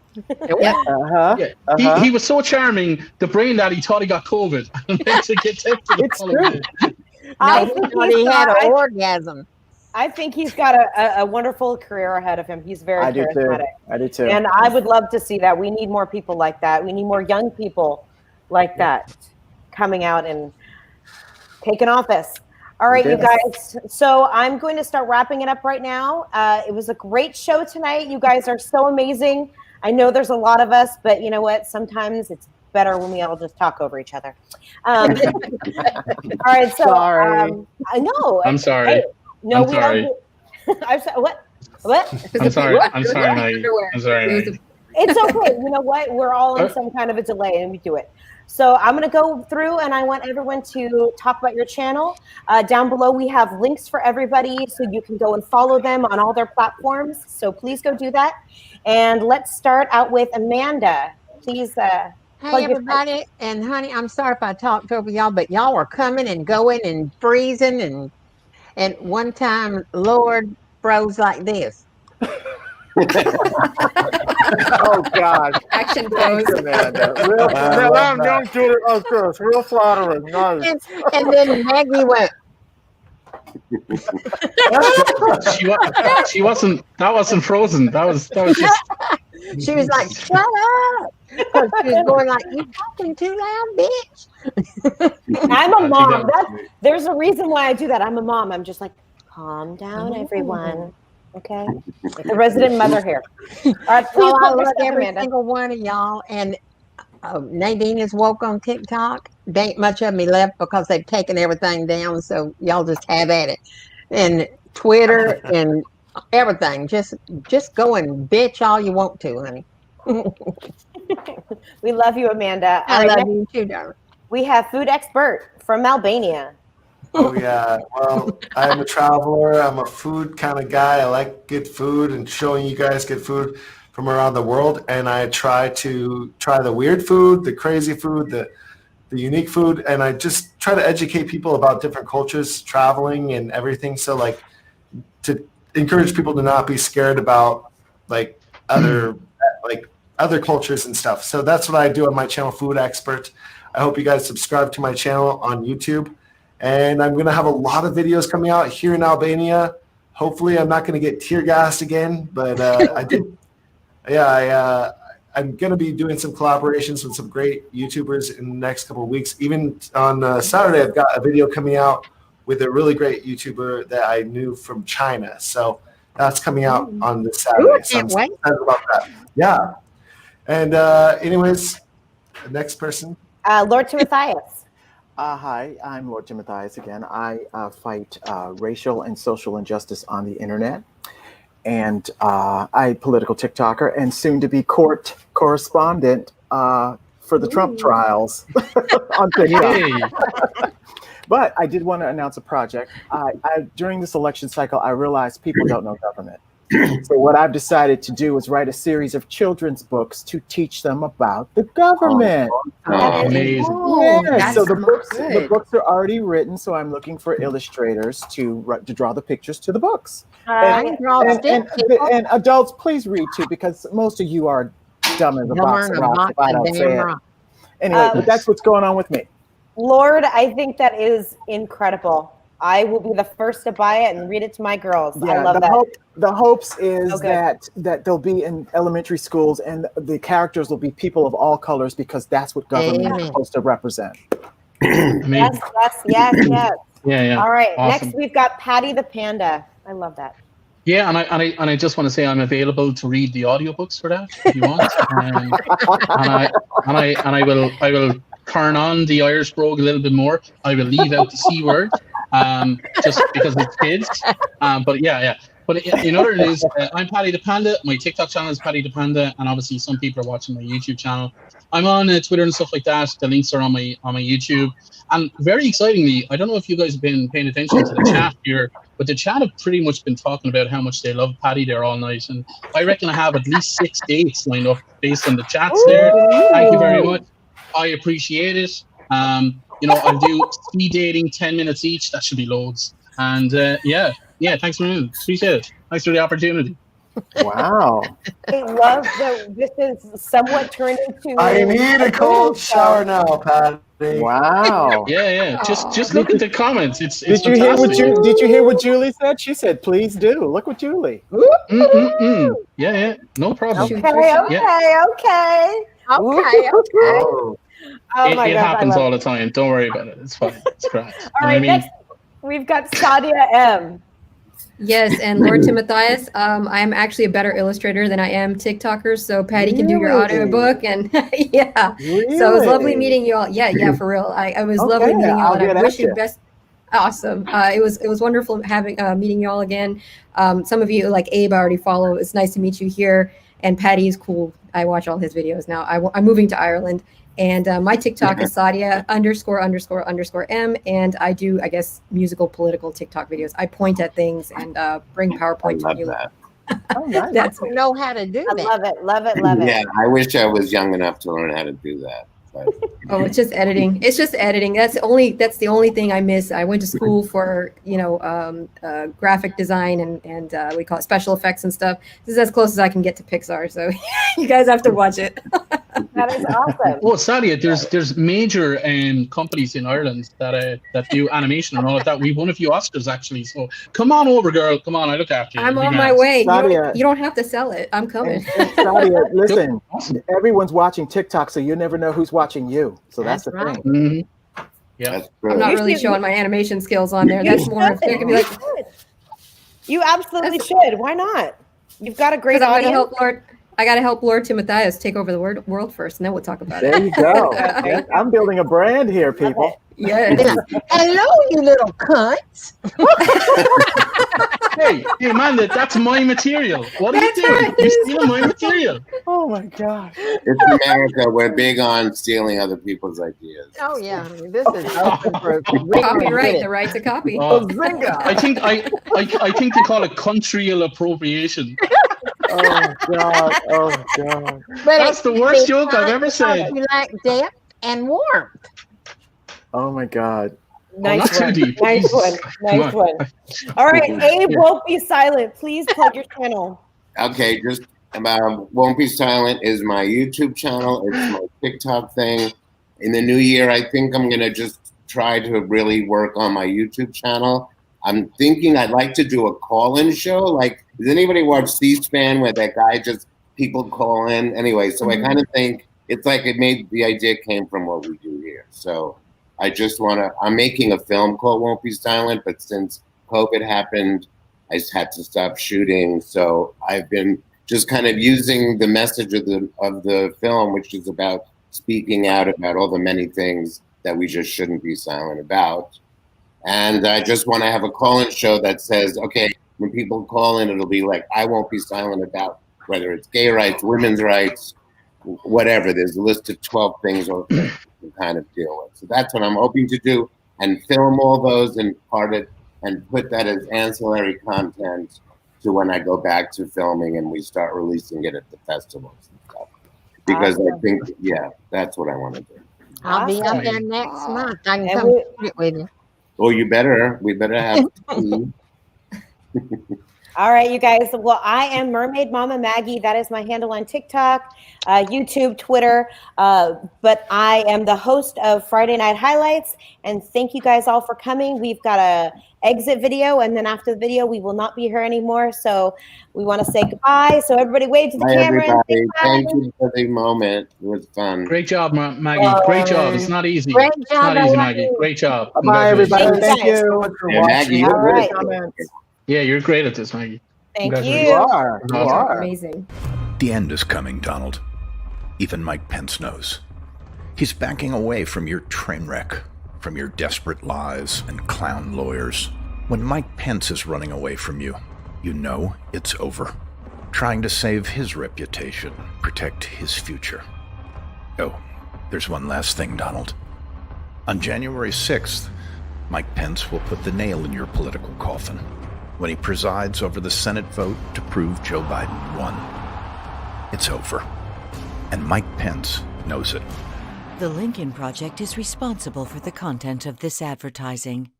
Yeah. He was so charming. The brain that he thought he got COVID. To get tested. It's true. I No, think he had an orgasm. I think he's got a wonderful career ahead of him. He's very charismatic. I do too. And I would love to see that. We need more people like that. We need more young people like that coming out and taking office. All right, you guys. So I'm going to start wrapping it up right now. It was a great show tonight. You guys are so amazing. I know there's a lot of us, but you know what? Sometimes it's better when we all just talk over each other. All right, so Sorry. I know. I'm sorry. Hey, no, I'm we sorry. don't. I'm sorry. What? What? I'm sorry. I'm sorry, Maggie. I'm sorry, Maggie. It's okay. You know what? We're all in some kind of a delay and we do it. So I'm going to go through and I want everyone to talk about your channel. Down below, we have links for everybody so you can go and follow them on all their platforms. So please go do that. And let's start out with Amanda. Please. Hey, everybody. And honey, I'm sorry if I talked over y'all, but y'all were coming and going and freezing. And one time, Lord froze like this. Oh God! Action pose. Amanda. Don't do it like this. Real flattering. Nice. And then Maggie went. She wasn't. That wasn't frozen. That was just. She was like, "Shut up!" Because she was going like, "You talking too loud, bitch." I'm a mom. There's a reason why I do that. I'm a mom. I'm just like, calm down, everyone. Okay, the resident mother here. All right, well, I love every single one of y'all. And Nadineiswoke on TikTok. There ain't much of me left because they've taken everything down. So y'all just have at it. And Twitter and everything. Just go and bitch all you want to, honey. We love you, Amanda. I love you too, darling. We have Food X Bert from Albania. Oh yeah, well, I'm a traveler. I'm a food kind of guy. I like good food and showing you guys good food from around the world. And I try the weird food, the crazy food, the unique food, and I just try to educate people about different cultures, traveling and everything. So like to encourage people to not be scared about like other cultures and stuff. So that's what I do on my channel, Food Expert. I hope you guys subscribe to my channel on YouTube. And I'm going to have a lot of videos coming out here in Albania. Hopefully I'm not going to get tear gassed again, but I did. Yeah, I'm going to be doing some collaborations with some great YouTubers in the next couple of weeks. Even on Saturday, I've got a video coming out with a really great YouTuber that I knew from China. So that's coming out on this Saturday. So I'm excited about that. Yeah. And anyways, the next person. Lord Timothais. Hi, I'm Lord Timothais again. I fight racial and social injustice on the internet. And I'm political TikToker and soon to be court correspondent for the Trump trials on TikTok. But I did want to announce a project. During this election cycle, I realized people don't know government. So what I've decided to do is write a series of children's books to teach them about the government. Oh, amazing. Yeah, so the books are already written, so I'm looking for illustrators to draw the pictures to the books. And adults, please read too, because most of you are dumb as a box of rocks if I don't say it. Anyway, but that's what's going on with me. Lord, I think that is incredible. I will be the first to buy it and read it to my girls. Yeah, I love that. The hopes is that they'll be in elementary schools and the characters will be people of all colors because that's what government is supposed to represent. Yes. Yeah. All right, Awesome. Next we've got Paddy the Panda. I love that. Yeah, and I just want to say I'm available to read the audiobooks for that if you want. and I will turn on the Irish brogue a little bit more. I will leave out the C word. Just because it's kids. But yeah. But in other news, I'm Paddy the Panda. My TikTok channel is Paddy the Panda, and obviously some people are watching my YouTube channel. I'm on Twitter and stuff like that. The links are on my YouTube. And very excitingly, I don't know if you guys have been paying attention to the chat here, but the chat have pretty much been talking about how much they love Paddy there all night. And I reckon I have at least 6 dates lined up based on the chats there. Thank you very much. I appreciate it. I'll do speed dating 10 minutes each. That should be loads. And yeah, thanks for it. Appreciate it. Thanks for the opportunity. Wow. I love that this is somewhat turned into. I need a cold shower now, Paddy. Wow. Yeah. Just look at the comments. It's did you hear what Julie said? She said, "Please do." Look what Julie. Yeah. No problem. Okay. Oh my it God, happens all the time. Don't worry about it. It's fine. It's great. All right, next we've got Saadia M. Yes, and Lord Timothais, I'm actually a better illustrator than I am TikToker, so Paddy can do your audiobook, and yeah. Really? So it was lovely meeting you all. Yeah, for real. I was lovely meeting you all, and I wish you best. Awesome. It was wonderful having meeting you all again. Some of you, like Abe, I already follow. It's nice to meet you here. And Paddy is cool. I watch all his videos now. I'm moving to Ireland. And my TikTok is Saadia___M. And I do, I guess, musical, political TikTok videos. I point at things and bring PowerPoint to you. Oh, nice. That's I don't know how to do I that. love it, love it, love it. Yeah, I wish I was young enough to learn how to do that. But Oh, it's just editing. It's just editing. That's the only thing I miss. I went to school for, graphic design and we call it special effects and stuff. This is as close as I can get to Pixar. So you guys have to watch it. That is awesome. Oh, Saadia, there's major companies in Ireland that do animation and all of that. We won a few Oscars actually. So come on over, girl. Come on, I look after you. I'm It'll be on my nice. way. Saadia. You don't have to sell it. I'm coming. Saadia, listen, everyone's watching TikTok, so you never know who's watching you. So that's the right. thing. Mhm. Yeah. I'm not really showing my animation skills on there. That's more. They're gonna be like, You absolutely should. Why not? You've got a great I gotta audience. help Lord Timothais take over the world first, and then we'll talk about There it. you go. Yes, I'm building a brand here, people. Yes. Hello, you little cunts. Hey, Amanda, that's my material. What are you doing? You're stealing my material. Oh my God. it's America. We're big on stealing other people's ideas. Oh yeah, this is open for Copyright, the right to copy. I think they call it cultural appropriation. Oh God. Oh God. That's the worst joke I've ever said. You like depth and warmth. Oh my God. Nice not too one. deep, Nice Jesus. one. Nice Come on. one. All right, Abe won't be silent. Please plug your channel. Okay, just Won't Be Silent is my YouTube channel. It's my TikTok thing. In the new year, I think I'm gonna just try to really work on my YouTube channel. I'm thinking I'd like to do a call-in show. Like, does anybody watch C-SPAN where that guy people call in? Anyway, so I kind of think it's like the idea came from what we do here. So I just I'm making a film called Won't Be Silent, but since COVID happened, I just had to stop shooting. So I've been just kind of using the message of the film, which is about speaking out about all the many things that we just shouldn't be silent about. And I just want to have a call-in show that says, okay, when people call in, it'll be like, I won't be silent about whether it's gay rights, women's rights, whatever. There's a list of 12 things to kind of deal with. So that's what I'm hoping to do, and film all those and and put that as ancillary content to when I go back to filming and we start releasing it at the festivals and stuff. Because I think, that's what I want to do. I'll be up there next month. I can come shoot it with you. Oh, we better have tea. All right, you guys. Well, I am Mermaidmamamaggie. That is my handle on TikTok, YouTube, Twitter. But I am the host of Friday Night Highlights. And thank you guys all for coming. We've got a exit video, and then after the video, we will not be here anymore. So we want to say goodbye. So everybody wave to the Bye, camera. everybody. Thank you for the moment. It was fun. Great job, Maggie. Great job. It's not easy. Great It's job, not easy, I love Maggie. you. Great job. Bye, everybody. Congratulations. Thank you so much for Yeah, watching. Maggie, All right. Yeah, you're great at this, Maggie. Thank Congratulations. you. You are. Amazing. The end is coming, Donald. Even Mike Pence knows. He's backing away from your train wreck, from your desperate lies and clown lawyers. When Mike Pence is running away from you, you know it's over. Trying to save his reputation, protect his future. Oh, there's one last thing, Donald. On January 6th, Mike Pence will put the nail in your political coffin when he presides over the Senate vote to prove Joe Biden won. It's over. And Mike Pence knows it. The Lincoln Project is responsible for the content of this advertising.